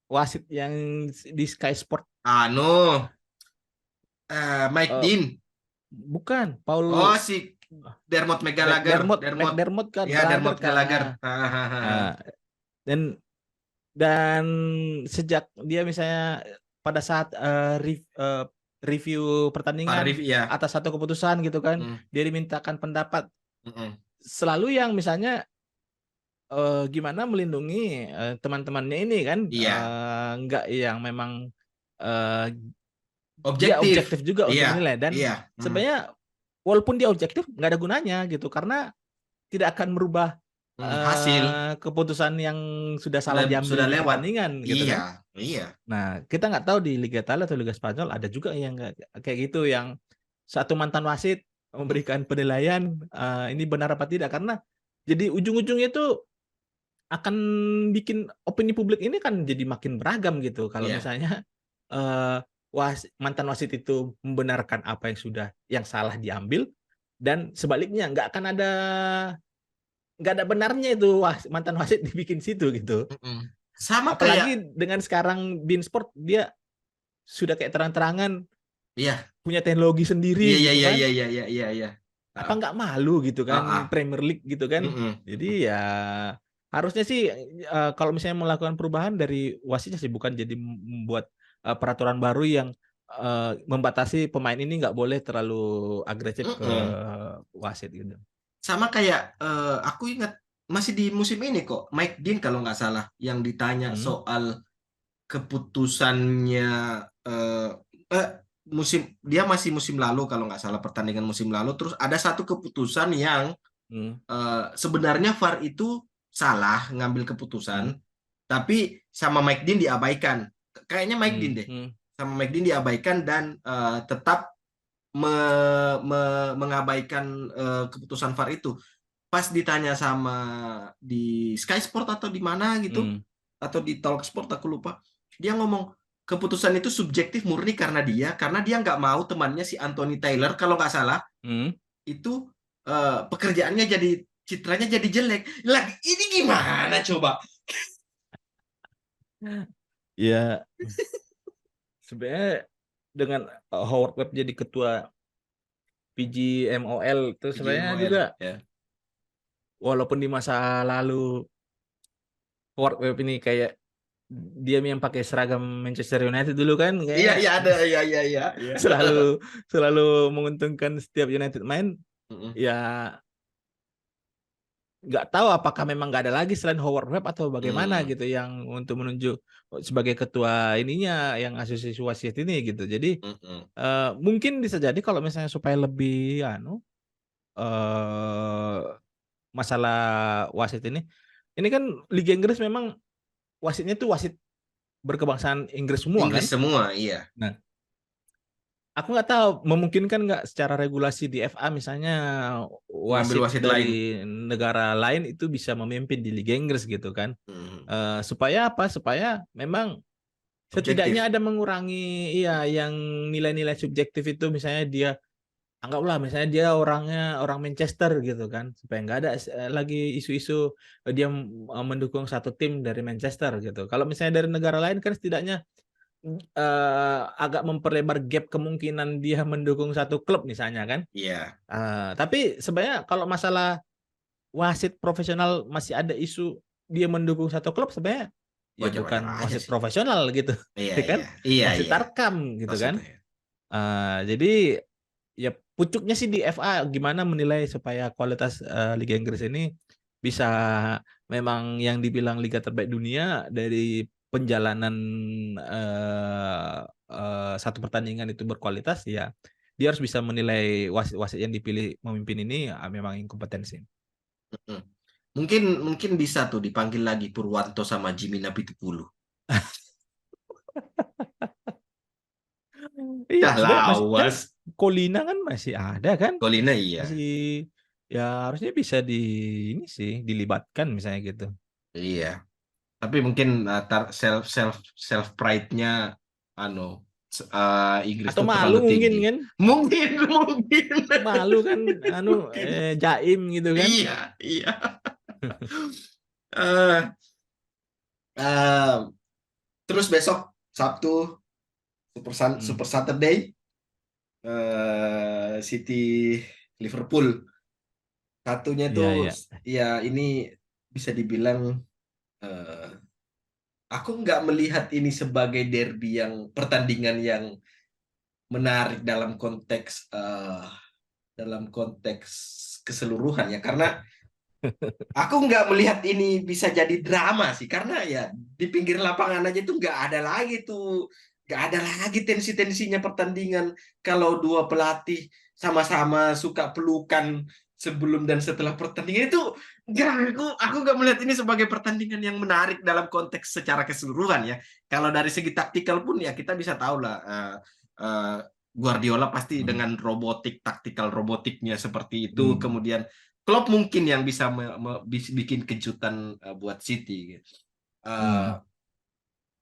Speaker 2: wasit yang di Sky Sport,
Speaker 1: Anu, Mike
Speaker 2: eh,
Speaker 1: Dean.
Speaker 2: bukan Paul
Speaker 1: Oh, si Dermot McGallagher. Dermot.
Speaker 2: McDermott kan
Speaker 1: Ya,
Speaker 2: brother
Speaker 1: Dermot
Speaker 2: kan.
Speaker 1: Gallagher. Hahaha.
Speaker 2: Ah, dan dan sejak dia misalnya pada saat review pertandingan
Speaker 1: Parif, ya.
Speaker 2: atas satu keputusan gitu kan,
Speaker 1: Hmm,
Speaker 2: dia dimintakan pendapat
Speaker 1: mm-mm.
Speaker 2: selalu yang misalnya gimana melindungi teman-temannya ini kan,
Speaker 1: Iya,
Speaker 2: nggak yang memang eh, dia
Speaker 1: objektif.
Speaker 2: objektif juga untuk
Speaker 1: Iya,
Speaker 2: menilai dan
Speaker 1: iya. Hmm,
Speaker 2: sebenarnya walaupun dia objektif nggak ada gunanya gitu karena tidak akan merubah
Speaker 1: hasil
Speaker 2: keputusan yang sudah salah diambil
Speaker 1: sudah
Speaker 2: di
Speaker 1: lewat.
Speaker 2: pertandingan gitu
Speaker 1: Iya,
Speaker 2: kan.
Speaker 1: iya.
Speaker 2: Nah, kita nggak tahu di Liga Italia atau Liga Spanyol ada juga yang kayak gitu yang satu mantan wasit memberikan penilaian ini benar apa tidak karena jadi ujung-ujungnya itu akan bikin opini publik ini kan jadi makin beragam gitu. Kalau
Speaker 1: Iya.
Speaker 2: misalnya mantan wasit itu membenarkan apa yang salah diambil dan sebaliknya nggak ada benarnya itu mantan wasit dibikin situ gitu.
Speaker 1: Mm-mm. Sama kayak,
Speaker 2: Apalagi dengan sekarang Bein Sport dia sudah kayak terang-terangan
Speaker 1: iya,
Speaker 2: punya teknologi
Speaker 1: iya,
Speaker 2: sendiri
Speaker 1: iya,
Speaker 2: gitu
Speaker 1: iya, iya,
Speaker 2: kan.
Speaker 1: iya, iya, iya, iya.
Speaker 2: apa
Speaker 1: Ah,
Speaker 2: nggak malu gitu
Speaker 1: ah,
Speaker 2: kan
Speaker 1: ah.
Speaker 2: Premier League gitu kan.
Speaker 1: Mm-mm.
Speaker 2: Jadi ya harusnya sih kalau misalnya melakukan perubahan dari wasitnya sih, bukan jadi membuat peraturan baru yang membatasi pemain ini nggak boleh terlalu agresif ke
Speaker 1: Mm-mm.
Speaker 2: wasit gitu.
Speaker 1: Sama kayak aku ingat masih di musim ini kok Mike Dean kalau nggak salah yang ditanya
Speaker 2: Hmm,
Speaker 1: soal keputusannya eh, eh, dia masih musim lalu kalau nggak salah pertandingan musim lalu terus ada satu keputusan yang
Speaker 2: hmm,
Speaker 1: sebenarnya VAR itu salah ngambil keputusan
Speaker 2: hmm,
Speaker 1: tapi sama Mike Dean diabaikan kayaknya Mike Dean
Speaker 2: hmm,
Speaker 1: deh
Speaker 2: hmm,
Speaker 1: sama Mike Dean diabaikan dan tetap mengabaikan keputusan VAR itu pas ditanya sama di Sky Sport atau di mana gitu
Speaker 2: hmm,
Speaker 1: atau di Talk Sport aku lupa dia ngomong keputusan itu subjektif murni karena dia nggak mau temannya si Anthony Taylor kalau nggak salah
Speaker 2: hmm.
Speaker 1: itu pekerjaannya jadi citranya jadi jelek lagi ini gimana coba.
Speaker 2: Ya sebenarnya dengan Howard Webb jadi ketua PGMOL itu sebenarnya juga,
Speaker 1: PGMOL ya.
Speaker 2: walaupun di masa lalu Howard Webb ini kayak dia yang pakai seragam Manchester United dulu kan,
Speaker 1: Iya
Speaker 2: kayak
Speaker 1: iya ada iya iya iya iya.
Speaker 2: selalu selalu menguntungkan setiap United main.
Speaker 1: Mm-mm.
Speaker 2: Ya nggak tahu apakah memang nggak ada lagi selain Howard Webb atau bagaimana
Speaker 1: Mm.
Speaker 2: gitu yang untuk menunjuk sebagai ketua ininya yang asosiasi wasit ini gitu. Jadi
Speaker 1: Mm-mm.
Speaker 2: mungkin bisa jadi kalau misalnya supaya lebih eh masalah wasit ini kan Liga Inggris memang wasitnya tuh wasit berkebangsaan Inggris semua
Speaker 1: Inggris
Speaker 2: kan.
Speaker 1: semua iya
Speaker 2: Nah, aku nggak tahu memungkinkan nggak secara regulasi di FA misalnya
Speaker 1: ngambil
Speaker 2: wasit
Speaker 1: wasit lain.
Speaker 2: dari negara lain itu bisa memimpin di Liga Inggris gitu kan.
Speaker 1: Mm.
Speaker 2: Supaya apa? Supaya memang setidaknya
Speaker 1: Objektif.
Speaker 2: ada mengurangi yang nilai-nilai subjektif itu, misalnya dia anggaplah misalnya dia orangnya orang Manchester gitu kan, supaya nggak ada lagi isu-isu dia mendukung satu tim dari Manchester gitu. Kalau misalnya dari negara lain kan setidaknya agak memperlebar gap kemungkinan dia mendukung satu klub misalnya kan.
Speaker 1: Iya
Speaker 2: Tapi sebenarnya kalau masalah wasit profesional masih ada isu dia mendukung satu klub, sebenarnya ya
Speaker 1: wajar-wajar
Speaker 2: bukan
Speaker 1: aja
Speaker 2: wasit
Speaker 1: sih.
Speaker 2: profesional gitu,
Speaker 1: Iya
Speaker 2: ya kan?
Speaker 1: iya iya
Speaker 2: Wasit
Speaker 1: iya
Speaker 2: tarkam gitu kan.
Speaker 1: maksudnya.
Speaker 2: Jadi ya pucuknya sih di FA gimana menilai supaya kualitas Liga Inggris ini bisa memang yang dibilang liga terbaik dunia dari penjalanan satu pertandingan itu berkualitas, ya dia harus bisa menilai wasit-wasit yang dipilih memimpin ini memang inkompetensi.
Speaker 1: Mm. Mungkin mungkin bisa tuh dipanggil lagi Purwanto sama Jimmy Napitupulu.
Speaker 2: Iya,
Speaker 1: Dah
Speaker 2: sebenarnya masih kan
Speaker 1: lawas.
Speaker 2: Colina kan masih ada kan,
Speaker 1: Golina iya.
Speaker 2: masih ya harusnya bisa ini sih dilibatkan misalnya gitu.
Speaker 1: Iya. Tapi mungkin self self self pride-nya anu Inggris
Speaker 2: Atau
Speaker 1: tuh
Speaker 2: malu
Speaker 1: terlalu
Speaker 2: mungkin
Speaker 1: tinggi.
Speaker 2: kan,
Speaker 1: Mungkin mungkin
Speaker 2: malu kan
Speaker 1: mungkin.
Speaker 2: jaim gitu kan.
Speaker 1: Iya iya. Eh, eh, terus besok Sabtu
Speaker 2: Hmm.
Speaker 1: Super Saturday City Liverpool. Satunya
Speaker 2: Iya,
Speaker 1: tuh
Speaker 2: iya.
Speaker 1: ya ini bisa dibilang eh, aku nggak melihat ini sebagai derby yang pertandingan yang menarik dalam konteks keseluruhan ya karena aku nggak melihat ini bisa jadi drama sih karena ya di pinggir lapangan aja tuh nggak ada lagi tensi-tensinya pertandingan kalau dua pelatih sama-sama suka pelukan sebelum dan setelah pertandingan itu nggak aku nggak melihat ini sebagai pertandingan yang menarik dalam konteks secara keseluruhan ya kalau dari segi taktikal pun ya kita bisa tahu lah uh, Guardiola pasti
Speaker 2: Hmm.
Speaker 1: dengan taktikal robotiknya seperti itu
Speaker 2: Hmm.
Speaker 1: kemudian Klopp mungkin yang bisa bikin kejutan buat City gitu.
Speaker 2: Hmm.
Speaker 1: Uh,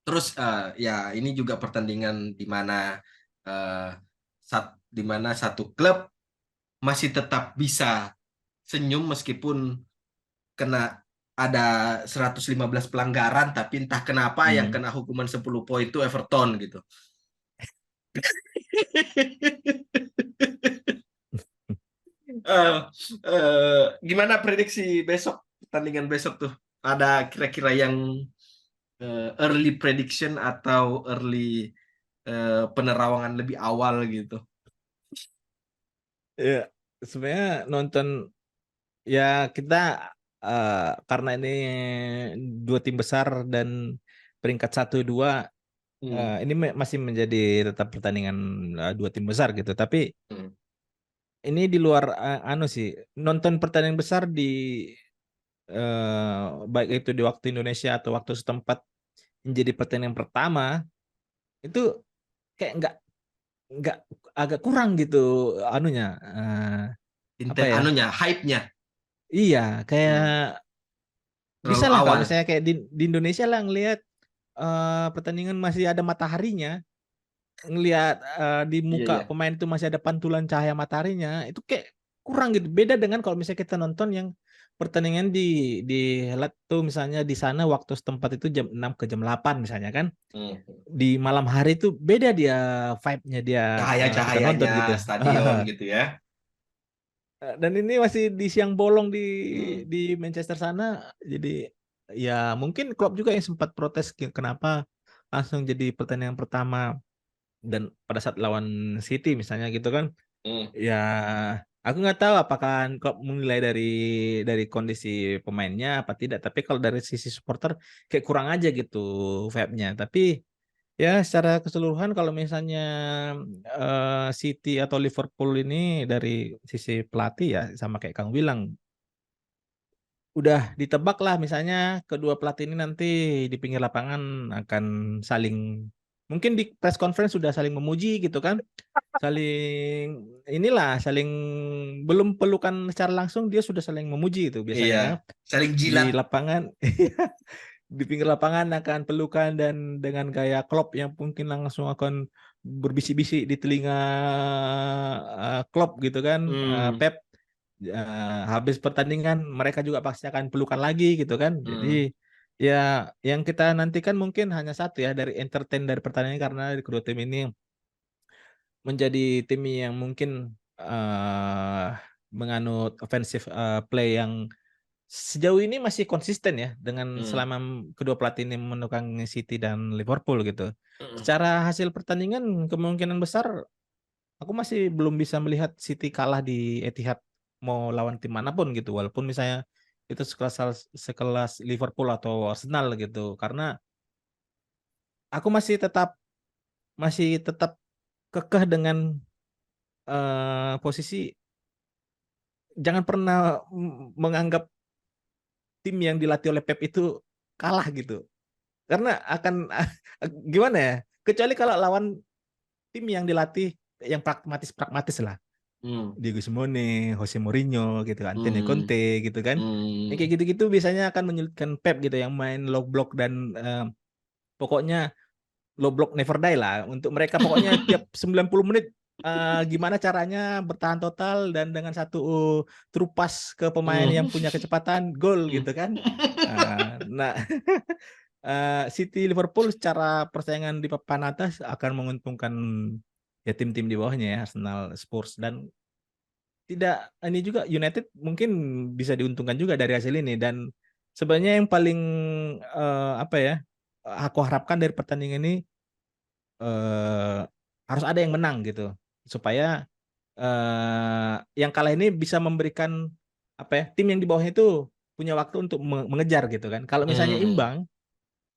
Speaker 1: terus ya ini juga pertandingan uh, di mana satu klub masih tetap bisa senyum meskipun kena ada 115 pelanggaran tapi entah kenapa yang
Speaker 2: Hmm.
Speaker 1: kena hukuman 10 poin itu Everton gitu. Eh, Gimana prediksi besok, pertandingan besok tuh? Ada kira-kira yang early prediction atau early penerawangan lebih awal gitu?
Speaker 2: Ya, sebenarnya nonton ya kita karena ini dua tim besar dan peringkat 1, 2
Speaker 1: Hmm.
Speaker 2: ini masih menjadi tetap pertandingan dua tim besar gitu. Tapi
Speaker 1: Hmm.
Speaker 2: ini di luar anu sih nonton pertandingan besar di baik itu di waktu Indonesia atau waktu setempat menjadi pertandingan pertama itu kayak nggak agak kurang gitu anunya apa ya?
Speaker 1: Anunya, hype-nya
Speaker 2: Iya, kayak
Speaker 1: hmm.
Speaker 2: bisa
Speaker 1: Terlalu
Speaker 2: lah kalau
Speaker 1: awal.
Speaker 2: misalnya kayak di Indonesia lah ngelihat pertandingan masih ada mataharinya, ngelihat di
Speaker 1: Iya,
Speaker 2: muka
Speaker 1: iya.
Speaker 2: pemain itu masih ada pantulan cahaya mataharinya, itu kayak kurang gitu. Beda dengan kalau misalnya kita nonton yang pertandingan di helat tuh misalnya di sana waktu setempat itu jam 6 ke jam 8 misalnya kan.
Speaker 1: Hmm.
Speaker 2: Di malam hari itu beda dia vibe-nya dia kita nonton
Speaker 1: Cahaya-cahayanya
Speaker 2: gitu.
Speaker 1: stadion gitu ya.
Speaker 2: Dan ini masih di siang bolong
Speaker 1: Hmm.
Speaker 2: di Manchester sana, jadi ya mungkin Klopp juga yang sempat protes kenapa langsung jadi pertandingan pertama dan pada saat lawan City misalnya gitu kan.
Speaker 1: Hmm.
Speaker 2: Ya aku nggak tahu apakah Klopp menilai dari kondisi pemainnya apa tidak, tapi kalau dari sisi supporter kayak kurang aja gitu vibe-nya. Tapi ya secara keseluruhan kalau misalnya City atau Liverpool ini dari sisi pelatih ya sama kayak Kang bilang udah ditebak lah misalnya kedua pelatih ini nanti di pinggir lapangan akan saling mungkin di press conference sudah saling memuji gitu kan. Saling belum pelukan secara langsung dia sudah saling memuji itu
Speaker 1: Iya,
Speaker 2: biasanya
Speaker 1: saling jilat.
Speaker 2: di lapangan. Di pinggir lapangan akan pelukan dan dengan gaya Klopp yang mungkin langsung akan berbisik-bisik di telinga Klopp gitu kan,
Speaker 1: Hmm.
Speaker 2: Pep. Habis pertandingan mereka juga pasti akan pelukan lagi gitu kan.
Speaker 1: Hmm.
Speaker 2: Jadi ya yang kita nantikan mungkin hanya satu ya dari entertain dari pertandingan karena kedua tim ini menjadi tim yang mungkin menganut offensive play yang sejauh ini masih konsisten ya dengan
Speaker 1: Hmm.
Speaker 2: selama kedua pelatih ini menukang City dan Liverpool gitu.
Speaker 1: Hmm.
Speaker 2: Secara hasil pertandingan kemungkinan besar aku masih belum bisa melihat City kalah di Etihad mau lawan tim manapun gitu walaupun misalnya itu sekelas sekelas Liverpool atau Arsenal gitu karena aku masih tetap kekeh dengan posisi jangan pernah menganggap tim yang dilatih oleh Pep itu kalah gitu. Karena akan gimana ya? Kecuali kalau lawan tim yang dilatih yang pragmatis lah.
Speaker 1: Hmm.
Speaker 2: Diego Simeone, Jose Mourinho gitu kan, Antonio
Speaker 1: Hmm.
Speaker 2: Conte gitu kan. Yang
Speaker 1: Hmm.
Speaker 2: kayak gitu-gitu biasanya akan menyulitkan Pep gitu yang main low block dan pokoknya low block never die lah. Untuk mereka pokoknya tiap 90 menit gimana caranya bertahan total dan dengan satu true pass ke pemain
Speaker 1: Hmm.
Speaker 2: yang punya kecepatan gol
Speaker 1: Hmm.
Speaker 2: gitu kan. Nah, City Liverpool secara persaingan di papan atas akan menguntungkan ya tim-tim di bawahnya ya Arsenal, Spurs dan tidak ini juga United mungkin bisa diuntungkan juga dari hasil ini dan sebenarnya yang paling apa ya aku harapkan dari pertandingan ini eh, harus ada yang menang gitu supaya yang kalah ini bisa memberikan apa ya tim yang di bawahnya itu punya waktu untuk mengejar gitu kan. Kalau misalnya
Speaker 1: Hmm.
Speaker 2: imbang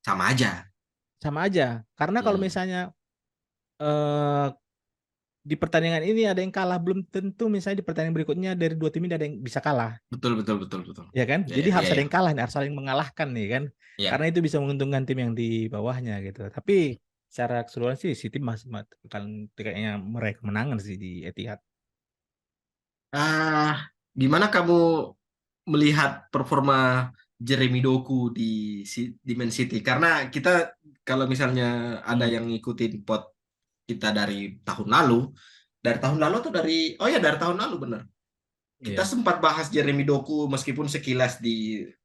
Speaker 1: Sama aja.
Speaker 2: sama aja karena kalau
Speaker 1: Hmm.
Speaker 2: misalnya eh, di pertandingan ini ada yang kalah belum tentu misalnya di pertandingan berikutnya dari dua tim ini ada yang bisa kalah
Speaker 1: Betul, betul, betul, betul.
Speaker 2: ya kan
Speaker 1: Ya,
Speaker 2: jadi
Speaker 1: ya, ya,
Speaker 2: harus ada
Speaker 1: ya.
Speaker 2: yang kalah nih harus saling mengalahkan nih kan karena
Speaker 1: Ya.
Speaker 2: itu bisa menguntungkan tim yang di bawahnya gitu tapi secara keseluruhan sih si tim masih akan kayaknya meraih kemenangan sih di Etihad.
Speaker 1: Ah, Gimana kamu melihat performa Jeremy Doku di Man City? Karena kita kalau misalnya ada
Speaker 2: Hmm,
Speaker 1: yang ngikutin pot kita dari tahun lalu atau dari tahun lalu bener. Kita
Speaker 2: iya.
Speaker 1: sempat bahas Jeremy Doku meskipun sekilas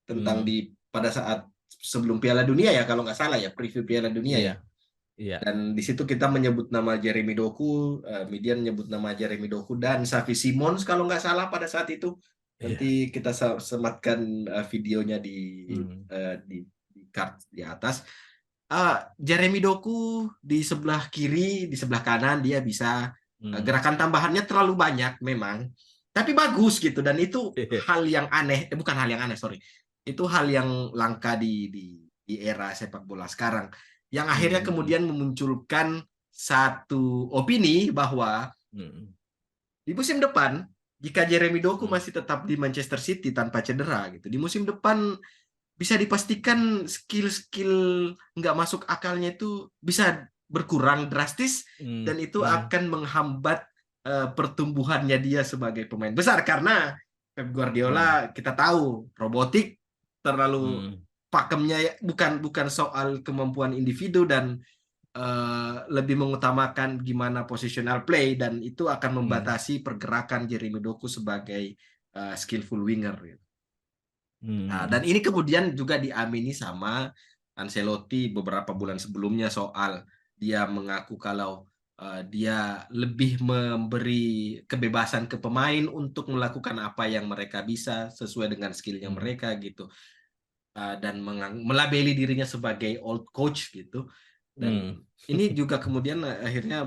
Speaker 1: tentang
Speaker 2: Hmm,
Speaker 1: pada saat sebelum Piala Dunia ya kalau nggak salah ya preview Piala Dunia ya.
Speaker 2: iya. Iya.
Speaker 1: Dan di situ kita menyebut nama Jeremy Doku, Midian menyebut nama Jeremy Doku dan Xavi Simons kalau nggak salah pada saat itu.
Speaker 2: Iya.
Speaker 1: Nanti kita sematkan videonya
Speaker 2: Hmm.
Speaker 1: di card di atas. Jeremy Doku di sebelah kiri, di sebelah kanan dia bisa
Speaker 2: Hmm.
Speaker 1: gerakan tambahannya terlalu banyak memang, tapi bagus gitu dan itu hal yang aneh, bukan hal yang aneh, sorry. Itu hal yang langka di era sepak bola sekarang yang akhirnya
Speaker 2: Hmm.
Speaker 1: kemudian memunculkan satu opini bahwa
Speaker 2: Hmm.
Speaker 1: di musim depan jika Jeremy Doku
Speaker 2: Hmm.
Speaker 1: masih tetap di Manchester City tanpa cedera gitu, di musim depan bisa dipastikan skill-skill nggak masuk akalnya itu bisa berkurang drastis
Speaker 2: Hmm.
Speaker 1: dan itu
Speaker 2: Hmm.
Speaker 1: akan menghambat pertumbuhannya dia sebagai pemain besar karena Pep
Speaker 2: Hmm.
Speaker 1: Guardiola kita tahu robotik terlalu
Speaker 2: Hmm.
Speaker 1: pakemnya ya, bukan bukan soal kemampuan individu dan lebih mengutamakan gimana positional play dan itu akan
Speaker 2: Hmm.
Speaker 1: membatasi pergerakan Jeremy Doku sebagai skillful winger gitu. Nah, dan
Speaker 2: Hmm.
Speaker 1: ini kemudian juga diamini sama Ancelotti beberapa bulan sebelumnya soal dia mengaku kalau dia lebih memberi kebebasan ke pemain untuk melakukan apa yang mereka bisa sesuai dengan skillnya
Speaker 2: Hmm.
Speaker 1: mereka gitu. Dan melabeli dirinya sebagai old coach gitu.
Speaker 2: Hmm.
Speaker 1: Dan ini juga kemudian akhirnya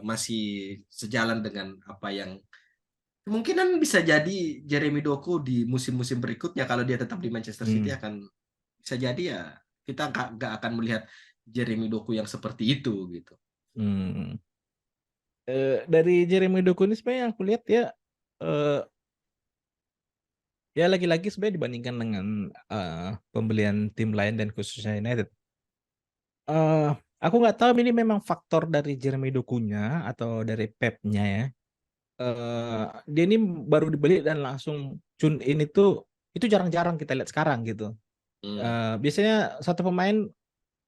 Speaker 1: masih sejalan dengan apa yang kemungkinan bisa jadi Jeremy Doku di musim-musim berikutnya kalau dia tetap di Manchester City
Speaker 2: Hmm.
Speaker 1: akan bisa jadi ya kita nggak akan melihat Jeremy Doku yang seperti itu gitu.
Speaker 2: Hmm. Dari Jeremy Doku ini sebenarnya yang aku lihat ya, eh, ya lagi-lagi sebenarnya dibandingkan dengan pembelian tim lain dan khususnya United. eh aku nggak tahu ini memang faktor dari Jeremy Dokunya atau dari Pepnya ya. Dia ini baru dibeli dan langsung tune in itu jarang-jarang kita lihat sekarang gitu.
Speaker 1: Hmm,
Speaker 2: Biasanya satu pemain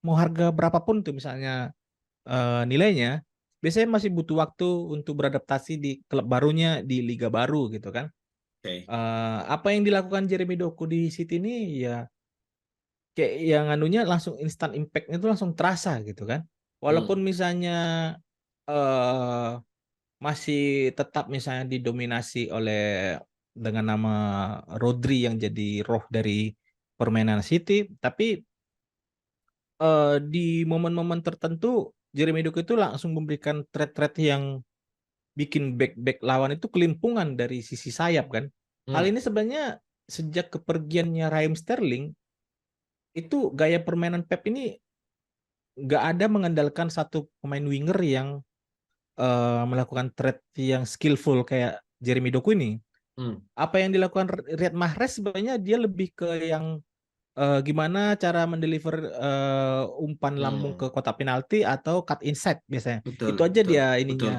Speaker 2: mau harga berapapun tuh misalnya nilainya, biasanya masih butuh waktu untuk beradaptasi di klub barunya di liga baru gitu kan.
Speaker 1: oke.
Speaker 2: Apa yang dilakukan Jeremy Doku di City ini ya kayak yang anunya langsung instant impact-nya itu langsung terasa gitu kan. Walaupun
Speaker 1: Hmm,
Speaker 2: misalnya eh masih tetap misalnya didominasi oleh dengan nama Rodri yang jadi roh dari permainan City, tapi di momen-momen tertentu Jeremy Doku itu langsung memberikan threat-threat yang bikin back-back lawan itu kelimpungan dari sisi sayap kan. Hal
Speaker 1: hmm,
Speaker 2: ini sebenarnya sejak kepergiannya Raheem Sterling itu gaya permainan Pep ini nggak ada mengandalkan satu pemain winger yang melakukan threat yang skillful kayak Jeremy Doku ini.
Speaker 1: hmm,
Speaker 2: Apa yang dilakukan Riyad Mahrez sebenarnya dia lebih ke yang gimana cara mendeliver umpan lambung
Speaker 1: hmm.
Speaker 2: ke kotak penalti atau cut inside biasanya.
Speaker 1: Betul,
Speaker 2: Itu aja
Speaker 1: betul,
Speaker 2: dia ininya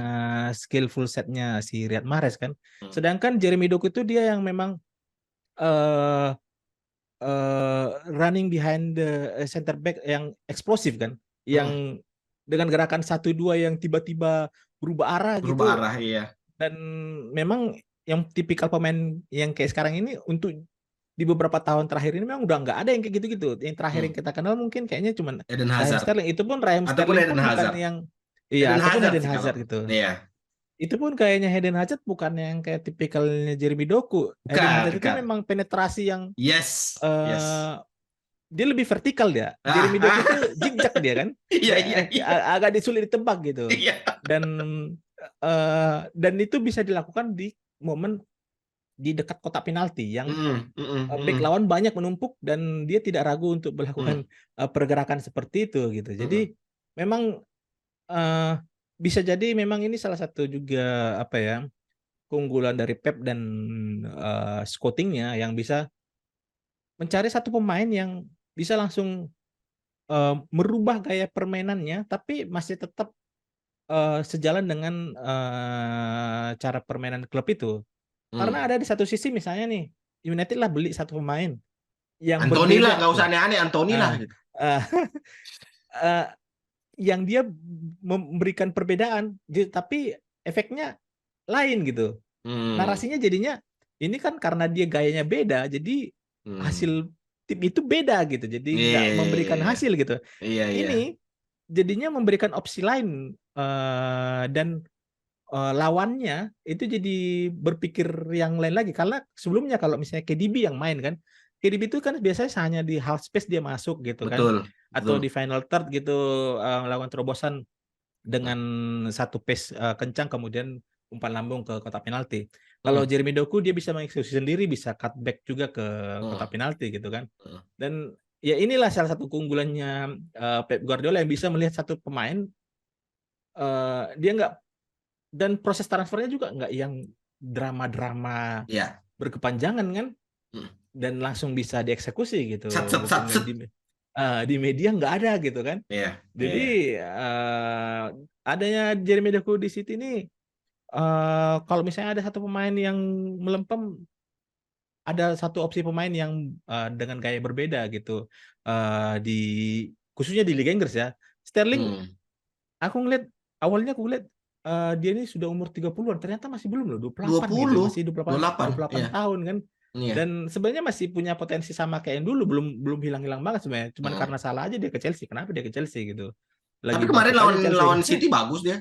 Speaker 1: betul.
Speaker 2: skillful setnya si Riyad Mahrez kan.
Speaker 1: Hmm,
Speaker 2: Sedangkan Jeremy Doku itu dia yang memang eh running behind the center back yang eksplosif kan,
Speaker 1: hmm.
Speaker 2: yang dengan gerakan 1-2 yang tiba-tiba berubah arah
Speaker 1: Berubah
Speaker 2: gitu
Speaker 1: arah, iya.
Speaker 2: dan memang yang tipikal pemain yang kayak sekarang ini untuk di beberapa tahun terakhir ini memang udah nggak ada yang kayak gitu-gitu. Yang terakhir yang
Speaker 1: Hmm.
Speaker 2: kita kenal mungkin kayaknya cuman
Speaker 1: Eden
Speaker 2: Raheem
Speaker 1: Hazard
Speaker 2: Sterling. Itu pun Raheem
Speaker 1: ataupun
Speaker 2: Sterling
Speaker 1: Eden
Speaker 2: pun bukan
Speaker 1: Hazard.
Speaker 2: yang iya
Speaker 1: Eden
Speaker 2: ataupun
Speaker 1: Hazard
Speaker 2: Eden
Speaker 1: sih kalau
Speaker 2: Hazard gitu.
Speaker 1: iya.
Speaker 2: Itu pun kayaknya Eden Hazard bukan yang kayak tipikalnya Jeremy Doku. Eden
Speaker 1: Bukan,
Speaker 2: Hazard itu
Speaker 1: bukan.
Speaker 2: memang penetrasi yang
Speaker 1: Yes, yes.
Speaker 2: eh dia lebih vertikal dia.
Speaker 1: Ah,
Speaker 2: Jeremy Doku itu zigzag dia kan.
Speaker 1: iya, iya, iya.
Speaker 2: Agak disulit ditebak gitu.
Speaker 1: Iya.
Speaker 2: Dan dan itu bisa dilakukan di momen di dekat kotak penalti yang
Speaker 1: Mm, mm,
Speaker 2: back
Speaker 1: mm,
Speaker 2: lawan banyak menumpuk dan dia tidak ragu untuk
Speaker 1: mm,
Speaker 2: melakukan pergerakan seperti itu gitu.
Speaker 1: mm,
Speaker 2: Jadi memang eh, bisa jadi memang ini salah satu juga apa ya keunggulan dari Pep dan scoutingnya yang bisa mencari satu pemain yang bisa langsung merubah gaya permainannya tapi masih tetap sejalan dengan cara permainan klub itu. Karena
Speaker 1: mm.
Speaker 2: ada di satu sisi misalnya nih United lah beli satu pemain yang
Speaker 1: Anthony lah,
Speaker 2: berbeda
Speaker 1: nggak usah
Speaker 2: tuh.
Speaker 1: aneh-aneh, Anthony lah.
Speaker 2: Ah,
Speaker 1: Gitu.
Speaker 2: ah, eh, yang dia memberikan perbedaan, tapi efeknya lain gitu.
Speaker 1: Hmm,
Speaker 2: Narasinya jadinya ini kan karena dia gayanya beda, jadi
Speaker 1: hmm.
Speaker 2: hasil tim itu beda gitu. Jadi
Speaker 1: Iya,
Speaker 2: nggak
Speaker 1: iya,
Speaker 2: memberikan
Speaker 1: iya,
Speaker 2: hasil gitu.
Speaker 1: iya, iya.
Speaker 2: Ini jadinya memberikan opsi lain, dan lawannya itu jadi berpikir yang lain lagi. Karena sebelumnya kalau misalnya KDB yang main kan, KDB itu kan biasanya hanya di half space dia masuk gitu kan,
Speaker 1: Betul,
Speaker 2: atau
Speaker 1: betul.
Speaker 2: di final third gitu, melakukan terobosan
Speaker 1: Hmm,
Speaker 2: dengan satu pace kencang kemudian umpan lambung ke kotak penalti. Kalau
Speaker 1: hmm,
Speaker 2: Jeremy Doku dia bisa mengeksekusi sendiri, bisa cutback juga ke kotak
Speaker 1: hmm,
Speaker 2: penalti gitu kan.
Speaker 1: hmm,
Speaker 2: Dan ya inilah salah satu keunggulannya Pep Guardiola yang bisa melihat satu pemain, dia nggak, dan proses transfernya juga nggak yang drama-drama
Speaker 1: ya.
Speaker 2: berkepanjangan kan,
Speaker 1: Hmm.
Speaker 2: dan langsung bisa dieksekusi
Speaker 1: Sat,
Speaker 2: gitu,
Speaker 1: sat,
Speaker 2: bukan
Speaker 1: sat,
Speaker 2: nggak
Speaker 1: sat.
Speaker 2: di media nggak ada gitu kan.
Speaker 1: Iya,
Speaker 2: Jadi
Speaker 1: iya.
Speaker 2: adanya Jeremy Doku di City ini, kalau misalnya ada satu pemain yang melempem, ada satu opsi pemain yang dengan gaya berbeda gitu, di khususnya di Liga Inggris ya. Sterling,
Speaker 1: Hmm.
Speaker 2: aku ngeliat awalnya aku ngeliat dia ini sudah umur 30-an, ternyata masih belum loh, 28 gitu,
Speaker 1: 20,
Speaker 2: masih 28
Speaker 1: 28,
Speaker 2: 28
Speaker 1: iya.
Speaker 2: tahun kan.
Speaker 1: Iya.
Speaker 2: Dan sebenarnya masih punya potensi sama kayak yang dulu, belum belum hilang-hilang banget sebenarnya. Cuman
Speaker 1: Hmm.
Speaker 2: karena salah aja dia ke Chelsea. Kenapa dia ke Chelsea gitu?
Speaker 1: Tapi
Speaker 2: Lagi
Speaker 1: kemarin
Speaker 2: bapuk
Speaker 1: lawan
Speaker 2: aja Chelsea.
Speaker 1: lawan City bagus dia.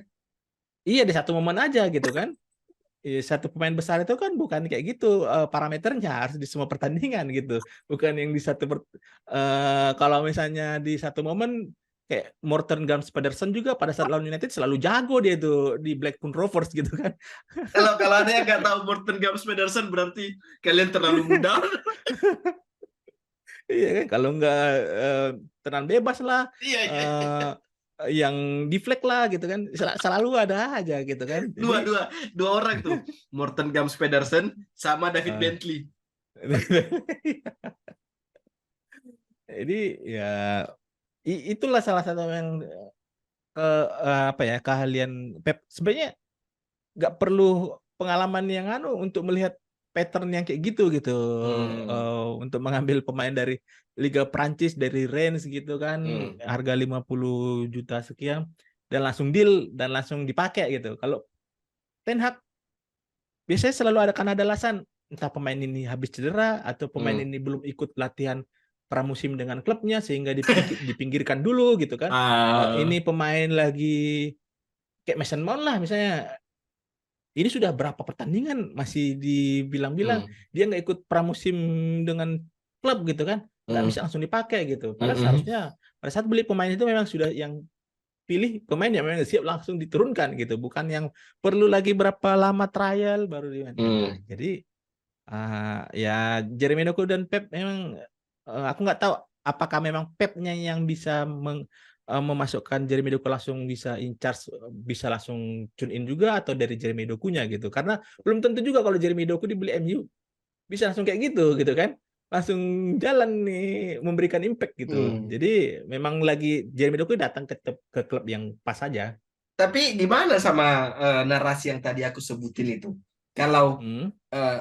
Speaker 2: Iya, di satu momen aja gitu kan. Iya, satu pemain besar itu kan bukan kayak gitu, parameternya harus di semua pertandingan gitu. Bukan yang di kalau misalnya di satu momen kayak Morten Gams Pedersen juga pada saat lawan United selalu jago dia itu di Blackburn Rovers gitu kan.
Speaker 1: Kalau kalau ada yang nggak tahu Morten Gams Pedersen berarti kalian terlalu muda.
Speaker 2: Iya kan, kalau nggak tenang bebas lah,
Speaker 1: Iya, iya.
Speaker 2: eh, yang deflect lah gitu kan, selalu ada aja gitu kan. Jadi
Speaker 1: Dua, dua, dua orang tuh. Morten Gams Pedersen sama David
Speaker 2: eh,
Speaker 1: Bentley.
Speaker 2: jadi ya itulah salah satu yang apa ya, keahlian Pep. Sebenarnya nggak perlu pengalaman yang untuk melihat pattern yang kayak gitu gitu,
Speaker 1: Hmm,
Speaker 2: untuk mengambil pemain dari Liga Prancis, dari Rennes gitu kan,
Speaker 1: hmm,
Speaker 2: harga 50 juta sekian, dan langsung deal dan langsung dipakai gitu. Kalau Ten Hag biasanya selalu ada alasan, entah pemain ini habis cedera atau pemain
Speaker 1: hmm.
Speaker 2: ini belum ikut latihan pramusim dengan klubnya sehingga dipinggirkan dulu gitu kan. Ini
Speaker 1: Ah,
Speaker 2: pemain lagi kayak Mason Mount lah misalnya, ini sudah berapa pertandingan masih dibilang-bilang
Speaker 1: hmm,
Speaker 2: dia nggak ikut pramusim dengan klub gitu kan, nggak
Speaker 1: hmm,
Speaker 2: bisa langsung dipakai gitu.
Speaker 1: hmm,
Speaker 2: Padahal
Speaker 1: hmm,
Speaker 2: seharusnya pada saat beli pemain itu memang sudah yang pilih pemain yang memang siap langsung diturunkan gitu, bukan yang perlu lagi berapa lama trial baru dimainkan. Nah,
Speaker 1: hmm.
Speaker 2: jadi ya Jeremy Doku dan Pep memang, aku nggak tahu apakah memang Pepnya yang bisa memasukkan Jeremy Doku langsung bisa in charge, bisa langsung tune in juga, atau dari Jeremy Dokunya gitu. Karena belum tentu juga kalau Jeremy Doku dibeli MU bisa langsung kayak gitu kan. Langsung jalan nih memberikan impact gitu.
Speaker 1: Hmm.
Speaker 2: Jadi memang lagi Jeremy Doku datang ke klub yang pas saja.
Speaker 1: Tapi gimana sama narasi yang tadi aku sebutin itu? Kalau
Speaker 2: Hmm,
Speaker 1: eh,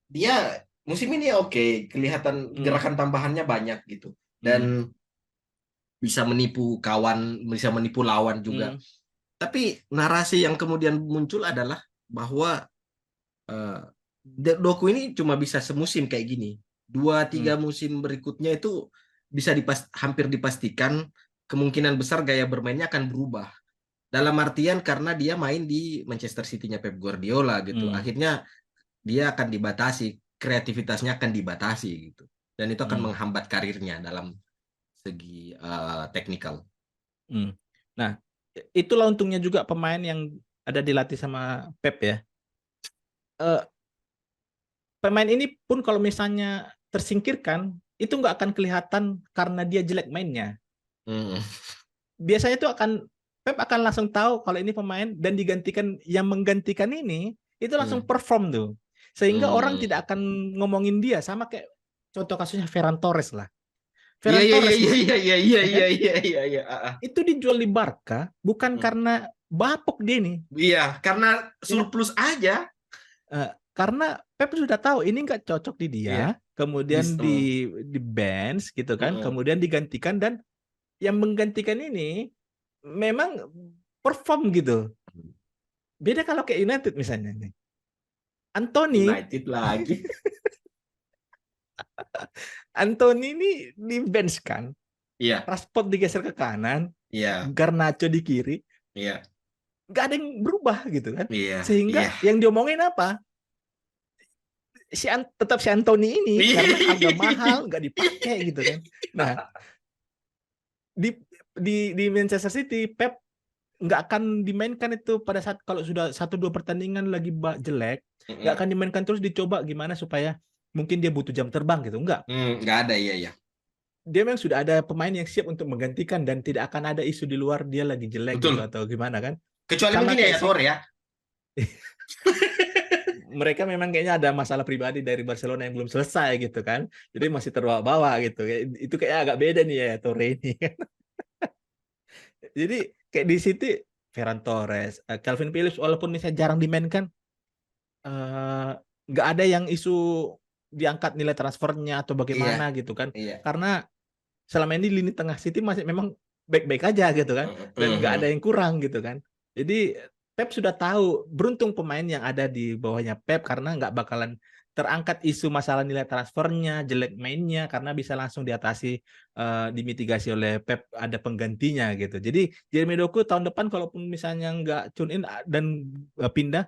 Speaker 1: dia musim ini oke, kelihatan
Speaker 2: hmm,
Speaker 1: gerakan tambahannya banyak gitu, dan
Speaker 2: hmm,
Speaker 1: bisa menipu kawan, bisa menipu lawan juga.
Speaker 2: hmm,
Speaker 1: Tapi narasi yang kemudian muncul adalah bahwa eh, Doku ini cuma bisa semusim kayak gini. Dua
Speaker 2: hmm,
Speaker 1: tiga musim berikutnya itu bisa hampir dipastikan kemungkinan besar gaya bermainnya akan berubah. Dalam artian karena dia main di Manchester City-nya Pep Guardiola gitu.
Speaker 2: hmm,
Speaker 1: Akhirnya dia akan dibatasi, kreativitasnya akan dibatasi gitu. Dan itu akan
Speaker 2: hmm,
Speaker 1: menghambat karirnya dalam segi teknikal.
Speaker 2: hmm. Nah, itulah untungnya juga pemain yang ada dilatih sama Pep ya. Eh, Pemain ini pun kalau misalnya tersingkirkan, itu nggak akan kelihatan karena dia jelek mainnya.
Speaker 1: Hmm.
Speaker 2: Biasanya itu Pep akan langsung tahu kalau ini pemain, dan digantikan yang menggantikan ini itu langsung
Speaker 1: Hmm.
Speaker 2: perform tuh. Sehingga orang
Speaker 1: Hmm.
Speaker 2: tidak akan ngomongin dia, sama kayak contoh kasusnya Ferran Torres lah.
Speaker 1: Iya,
Speaker 2: Ferran
Speaker 1: iya, iya,
Speaker 2: Torres
Speaker 1: iya, iya, iya, iya,
Speaker 2: ya
Speaker 1: iya,
Speaker 2: kan?
Speaker 1: iya, iya, iya.
Speaker 2: Itu dijual di Barca bukan
Speaker 1: Hmm.
Speaker 2: karena bapuk dia nih,
Speaker 1: Iya, karena
Speaker 2: ya kan?
Speaker 1: surplus aja.
Speaker 2: Karena Pep sudah tahu ini nggak cocok di dia,
Speaker 1: Iya.
Speaker 2: kemudian di bench gitu kan,
Speaker 1: Mm-mm.
Speaker 2: kemudian digantikan, dan yang menggantikan ini memang perform gitu. Beda kalau kayak United misalnya nih. Anthony,
Speaker 1: United lagi.
Speaker 2: Anthony ini di bench kan,
Speaker 1: Iya,
Speaker 2: Rashford digeser ke kanan,
Speaker 1: Iya,
Speaker 2: Garnacho di kiri,
Speaker 1: iya,
Speaker 2: nggak ada yang berubah gitu kan.
Speaker 1: iya, iya.
Speaker 2: Sehingga yang diomongin apa? Tetap si Anthony ini karena harga mahal nggak dipakai gitu kan. Nah, di di Manchester City Pep nggak akan dimainkan itu pada saat kalau sudah 1-2 pertandingan lagi jelek, nggak
Speaker 1: Mm-mm.
Speaker 2: akan dimainkan terus, dicoba gimana supaya mungkin dia butuh jam terbang gitu. Enggak.
Speaker 1: Nggak ada, iya, iya.
Speaker 2: Dia memang sudah ada pemain yang siap untuk menggantikan dan tidak akan ada isu di luar dia lagi jelek gitu
Speaker 1: Betul.
Speaker 2: atau gimana kan.
Speaker 1: Kecuali
Speaker 2: Sama
Speaker 1: mungkin
Speaker 2: kayak
Speaker 1: ya
Speaker 2: si
Speaker 1: Torre ya.
Speaker 2: mereka memang kayaknya ada masalah pribadi dari Barcelona yang belum selesai gitu kan. Jadi masih terbawa-bawa gitu. Itu kayak agak beda nih ya Torre ini. Jadi kayak di City Ferran Torres, Calvin Phillips walaupun misalnya jarang dimainkan, eh, nggak ada yang isu diangkat nilai transfernya atau
Speaker 1: Iya,
Speaker 2: bagaimana gitu kan.
Speaker 1: iya.
Speaker 2: Karena selama ini lini tengah City masih memang baik-baik aja gitu kan. Dan nggak ada
Speaker 1: Mhm.
Speaker 2: yang kurang gitu kan. Jadi Pep sudah tahu, beruntung pemain yang ada di bawahnya Pep karena nggak bakalan terangkat isu masalah nilai transfernya, jelek mainnya karena bisa langsung diatasi, dimitigasi oleh Pep, ada penggantinya gitu. Jadi Jeremy Doku tahun depan kalaupun misalnya nggak tune in dan pindah,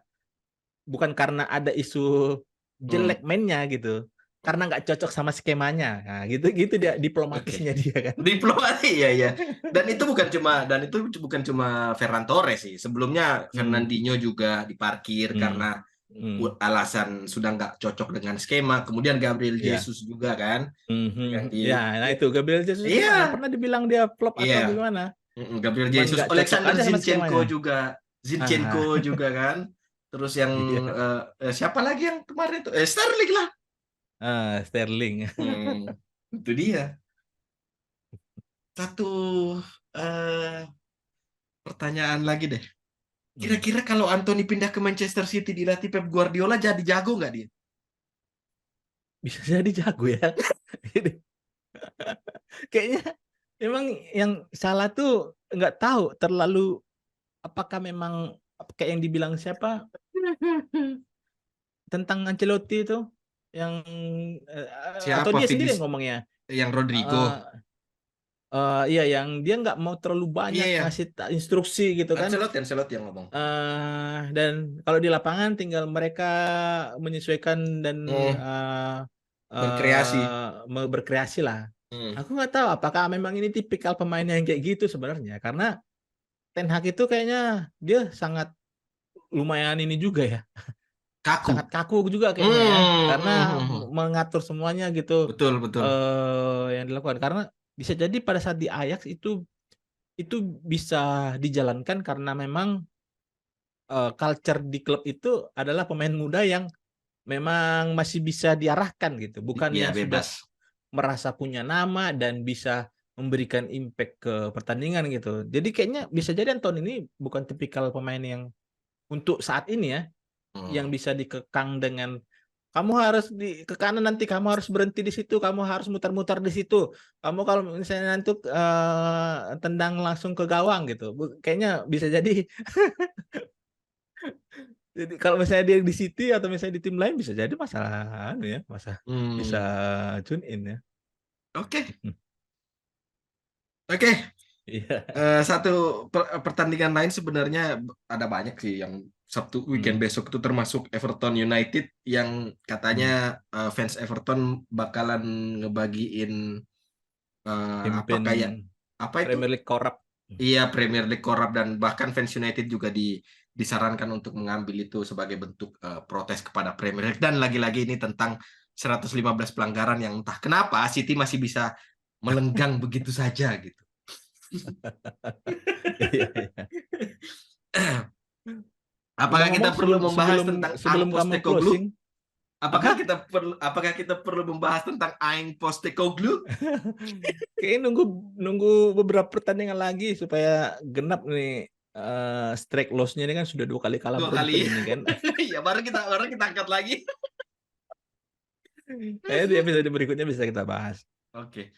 Speaker 2: bukan karena ada isu jelek
Speaker 1: Hmm.
Speaker 2: mainnya gitu, karena nggak cocok sama skemanya. Nah, gitu gitu dia
Speaker 1: Oke.
Speaker 2: diplomatisnya dia kan.
Speaker 1: Diplomasi ya, ya. Dan itu bukan cuma Ferran Torres sih. Sebelumnya
Speaker 2: Hmm,
Speaker 1: Fernandinho juga diparkir karena
Speaker 2: hmm, hmm,
Speaker 1: alasan sudah nggak cocok dengan skema. Kemudian Gabriel
Speaker 2: ya,
Speaker 1: Jesus juga kan
Speaker 2: mhm,
Speaker 1: diganti.
Speaker 2: ya, nah itu Gabriel Jesus
Speaker 1: Iya,
Speaker 2: nggak pernah dibilang dia flop atau
Speaker 1: iya.
Speaker 2: gimana,
Speaker 1: Gabriel
Speaker 2: cuman
Speaker 1: Jesus,
Speaker 2: nggak cocok
Speaker 1: Alexander
Speaker 2: aja sama
Speaker 1: Zinchenko
Speaker 2: skemanya.
Speaker 1: juga,
Speaker 2: Ah,
Speaker 1: kan. Terus yang
Speaker 2: iya,
Speaker 1: siapa lagi yang kemarin tuh? Sterling lah.
Speaker 2: Sterling.
Speaker 1: Hmm, itu dia. Satu eh, pertanyaan lagi deh.
Speaker 2: Hmm,
Speaker 1: Kira-kira kalau Anthony pindah ke Manchester City dilatih Pep Guardiola jadi jago nggak dia?
Speaker 2: bisa jadi jago ya. Kayaknya emang yang salah tuh nggak tahu terlalu, apakah memang kayak yang dibilang siapa tentang Ancelotti itu yang atau
Speaker 1: Siapa
Speaker 2: dia sendiri
Speaker 1: Vigis
Speaker 2: yang ngomongnya.
Speaker 1: yang Rodrigo?
Speaker 2: Eh, iya yang dia nggak mau terlalu
Speaker 1: Iya
Speaker 2: banyak
Speaker 1: ya,
Speaker 2: ngasih instruksi gitu kan.
Speaker 1: Ancelotti yang ngomong.
Speaker 2: Dan kalau di lapangan tinggal mereka menyesuaikan dan
Speaker 1: Hmm, berkreasi.
Speaker 2: berkreasi lah.
Speaker 1: Hmm.
Speaker 2: Aku nggak tahu apakah memang ini tipikal pemain yang kayak gitu sebenarnya, karena Ten Hag itu kayaknya dia sangat lumayan ini juga ya, sangat
Speaker 1: Kaku.
Speaker 2: kaku juga kayaknya ya, karena mengatur semuanya gitu,
Speaker 1: Betul, betul.
Speaker 2: yang dilakukan. Karena bisa jadi pada saat di Ajax itu bisa dijalankan karena memang culture di klub itu adalah pemain muda yang memang masih bisa diarahkan gitu, bukan
Speaker 1: Iya,
Speaker 2: yang sudah
Speaker 1: bebas.
Speaker 2: merasa punya nama dan bisa memberikan impact ke pertandingan gitu. Jadi kayaknya bisa jadi Anton ini bukan tipikal pemain yang untuk saat ini ya, yang
Speaker 1: Hmm.
Speaker 2: bisa dikekang dengan kamu harus ke kanan, nanti kamu harus berhenti di situ, kamu harus mutar-mutar di situ. Kamu kalau misalnya nanti tendang langsung ke gawang gitu. Kayaknya bisa jadi. Jadi kalau misalnya dia di City atau misalnya di tim lain bisa jadi masalah anu ya, bisa
Speaker 1: Hmm.
Speaker 2: tune in ya.
Speaker 1: Oke, oke.
Speaker 2: Iya.
Speaker 1: Satu pertandingan lain sebenarnya ada banyak sih yang Sabtu weekend
Speaker 2: Hmm,
Speaker 1: besok itu termasuk Everton United yang katanya
Speaker 2: hmm.
Speaker 1: fans Everton bakalan ngebagiin apa
Speaker 2: Pimpin
Speaker 1: kayak apa itu?
Speaker 2: Premier League korup.
Speaker 1: Iya, Premier League korup dan bahkan fans United juga disarankan untuk mengambil itu sebagai bentuk protes kepada Premier League dan lagi-lagi ini tentang 115 pelanggaran yang entah kenapa City masih bisa melenggang begitu saja gitu.
Speaker 2: Iya, iya.
Speaker 1: Apakah kita
Speaker 2: Ngomong-ngomong
Speaker 1: perlu
Speaker 2: sebelum
Speaker 1: membahas
Speaker 2: sebelum
Speaker 1: tentang Ang
Speaker 2: sebelum kamu
Speaker 1: Postecoglou?
Speaker 2: closing,
Speaker 1: Apakah
Speaker 2: apa?
Speaker 1: kita perlu membahas tentang Aing Postecoglou?
Speaker 2: Kayaknya nunggu nunggu beberapa pertandingan lagi supaya genap nih, strike loss-nya ini kan sudah 2 kali kalah
Speaker 1: Dua
Speaker 2: beruntun
Speaker 1: kali.
Speaker 2: ini kan.
Speaker 1: Ya, baru kita angkat lagi.
Speaker 2: Di episode berikutnya bisa kita bahas.
Speaker 1: Oke.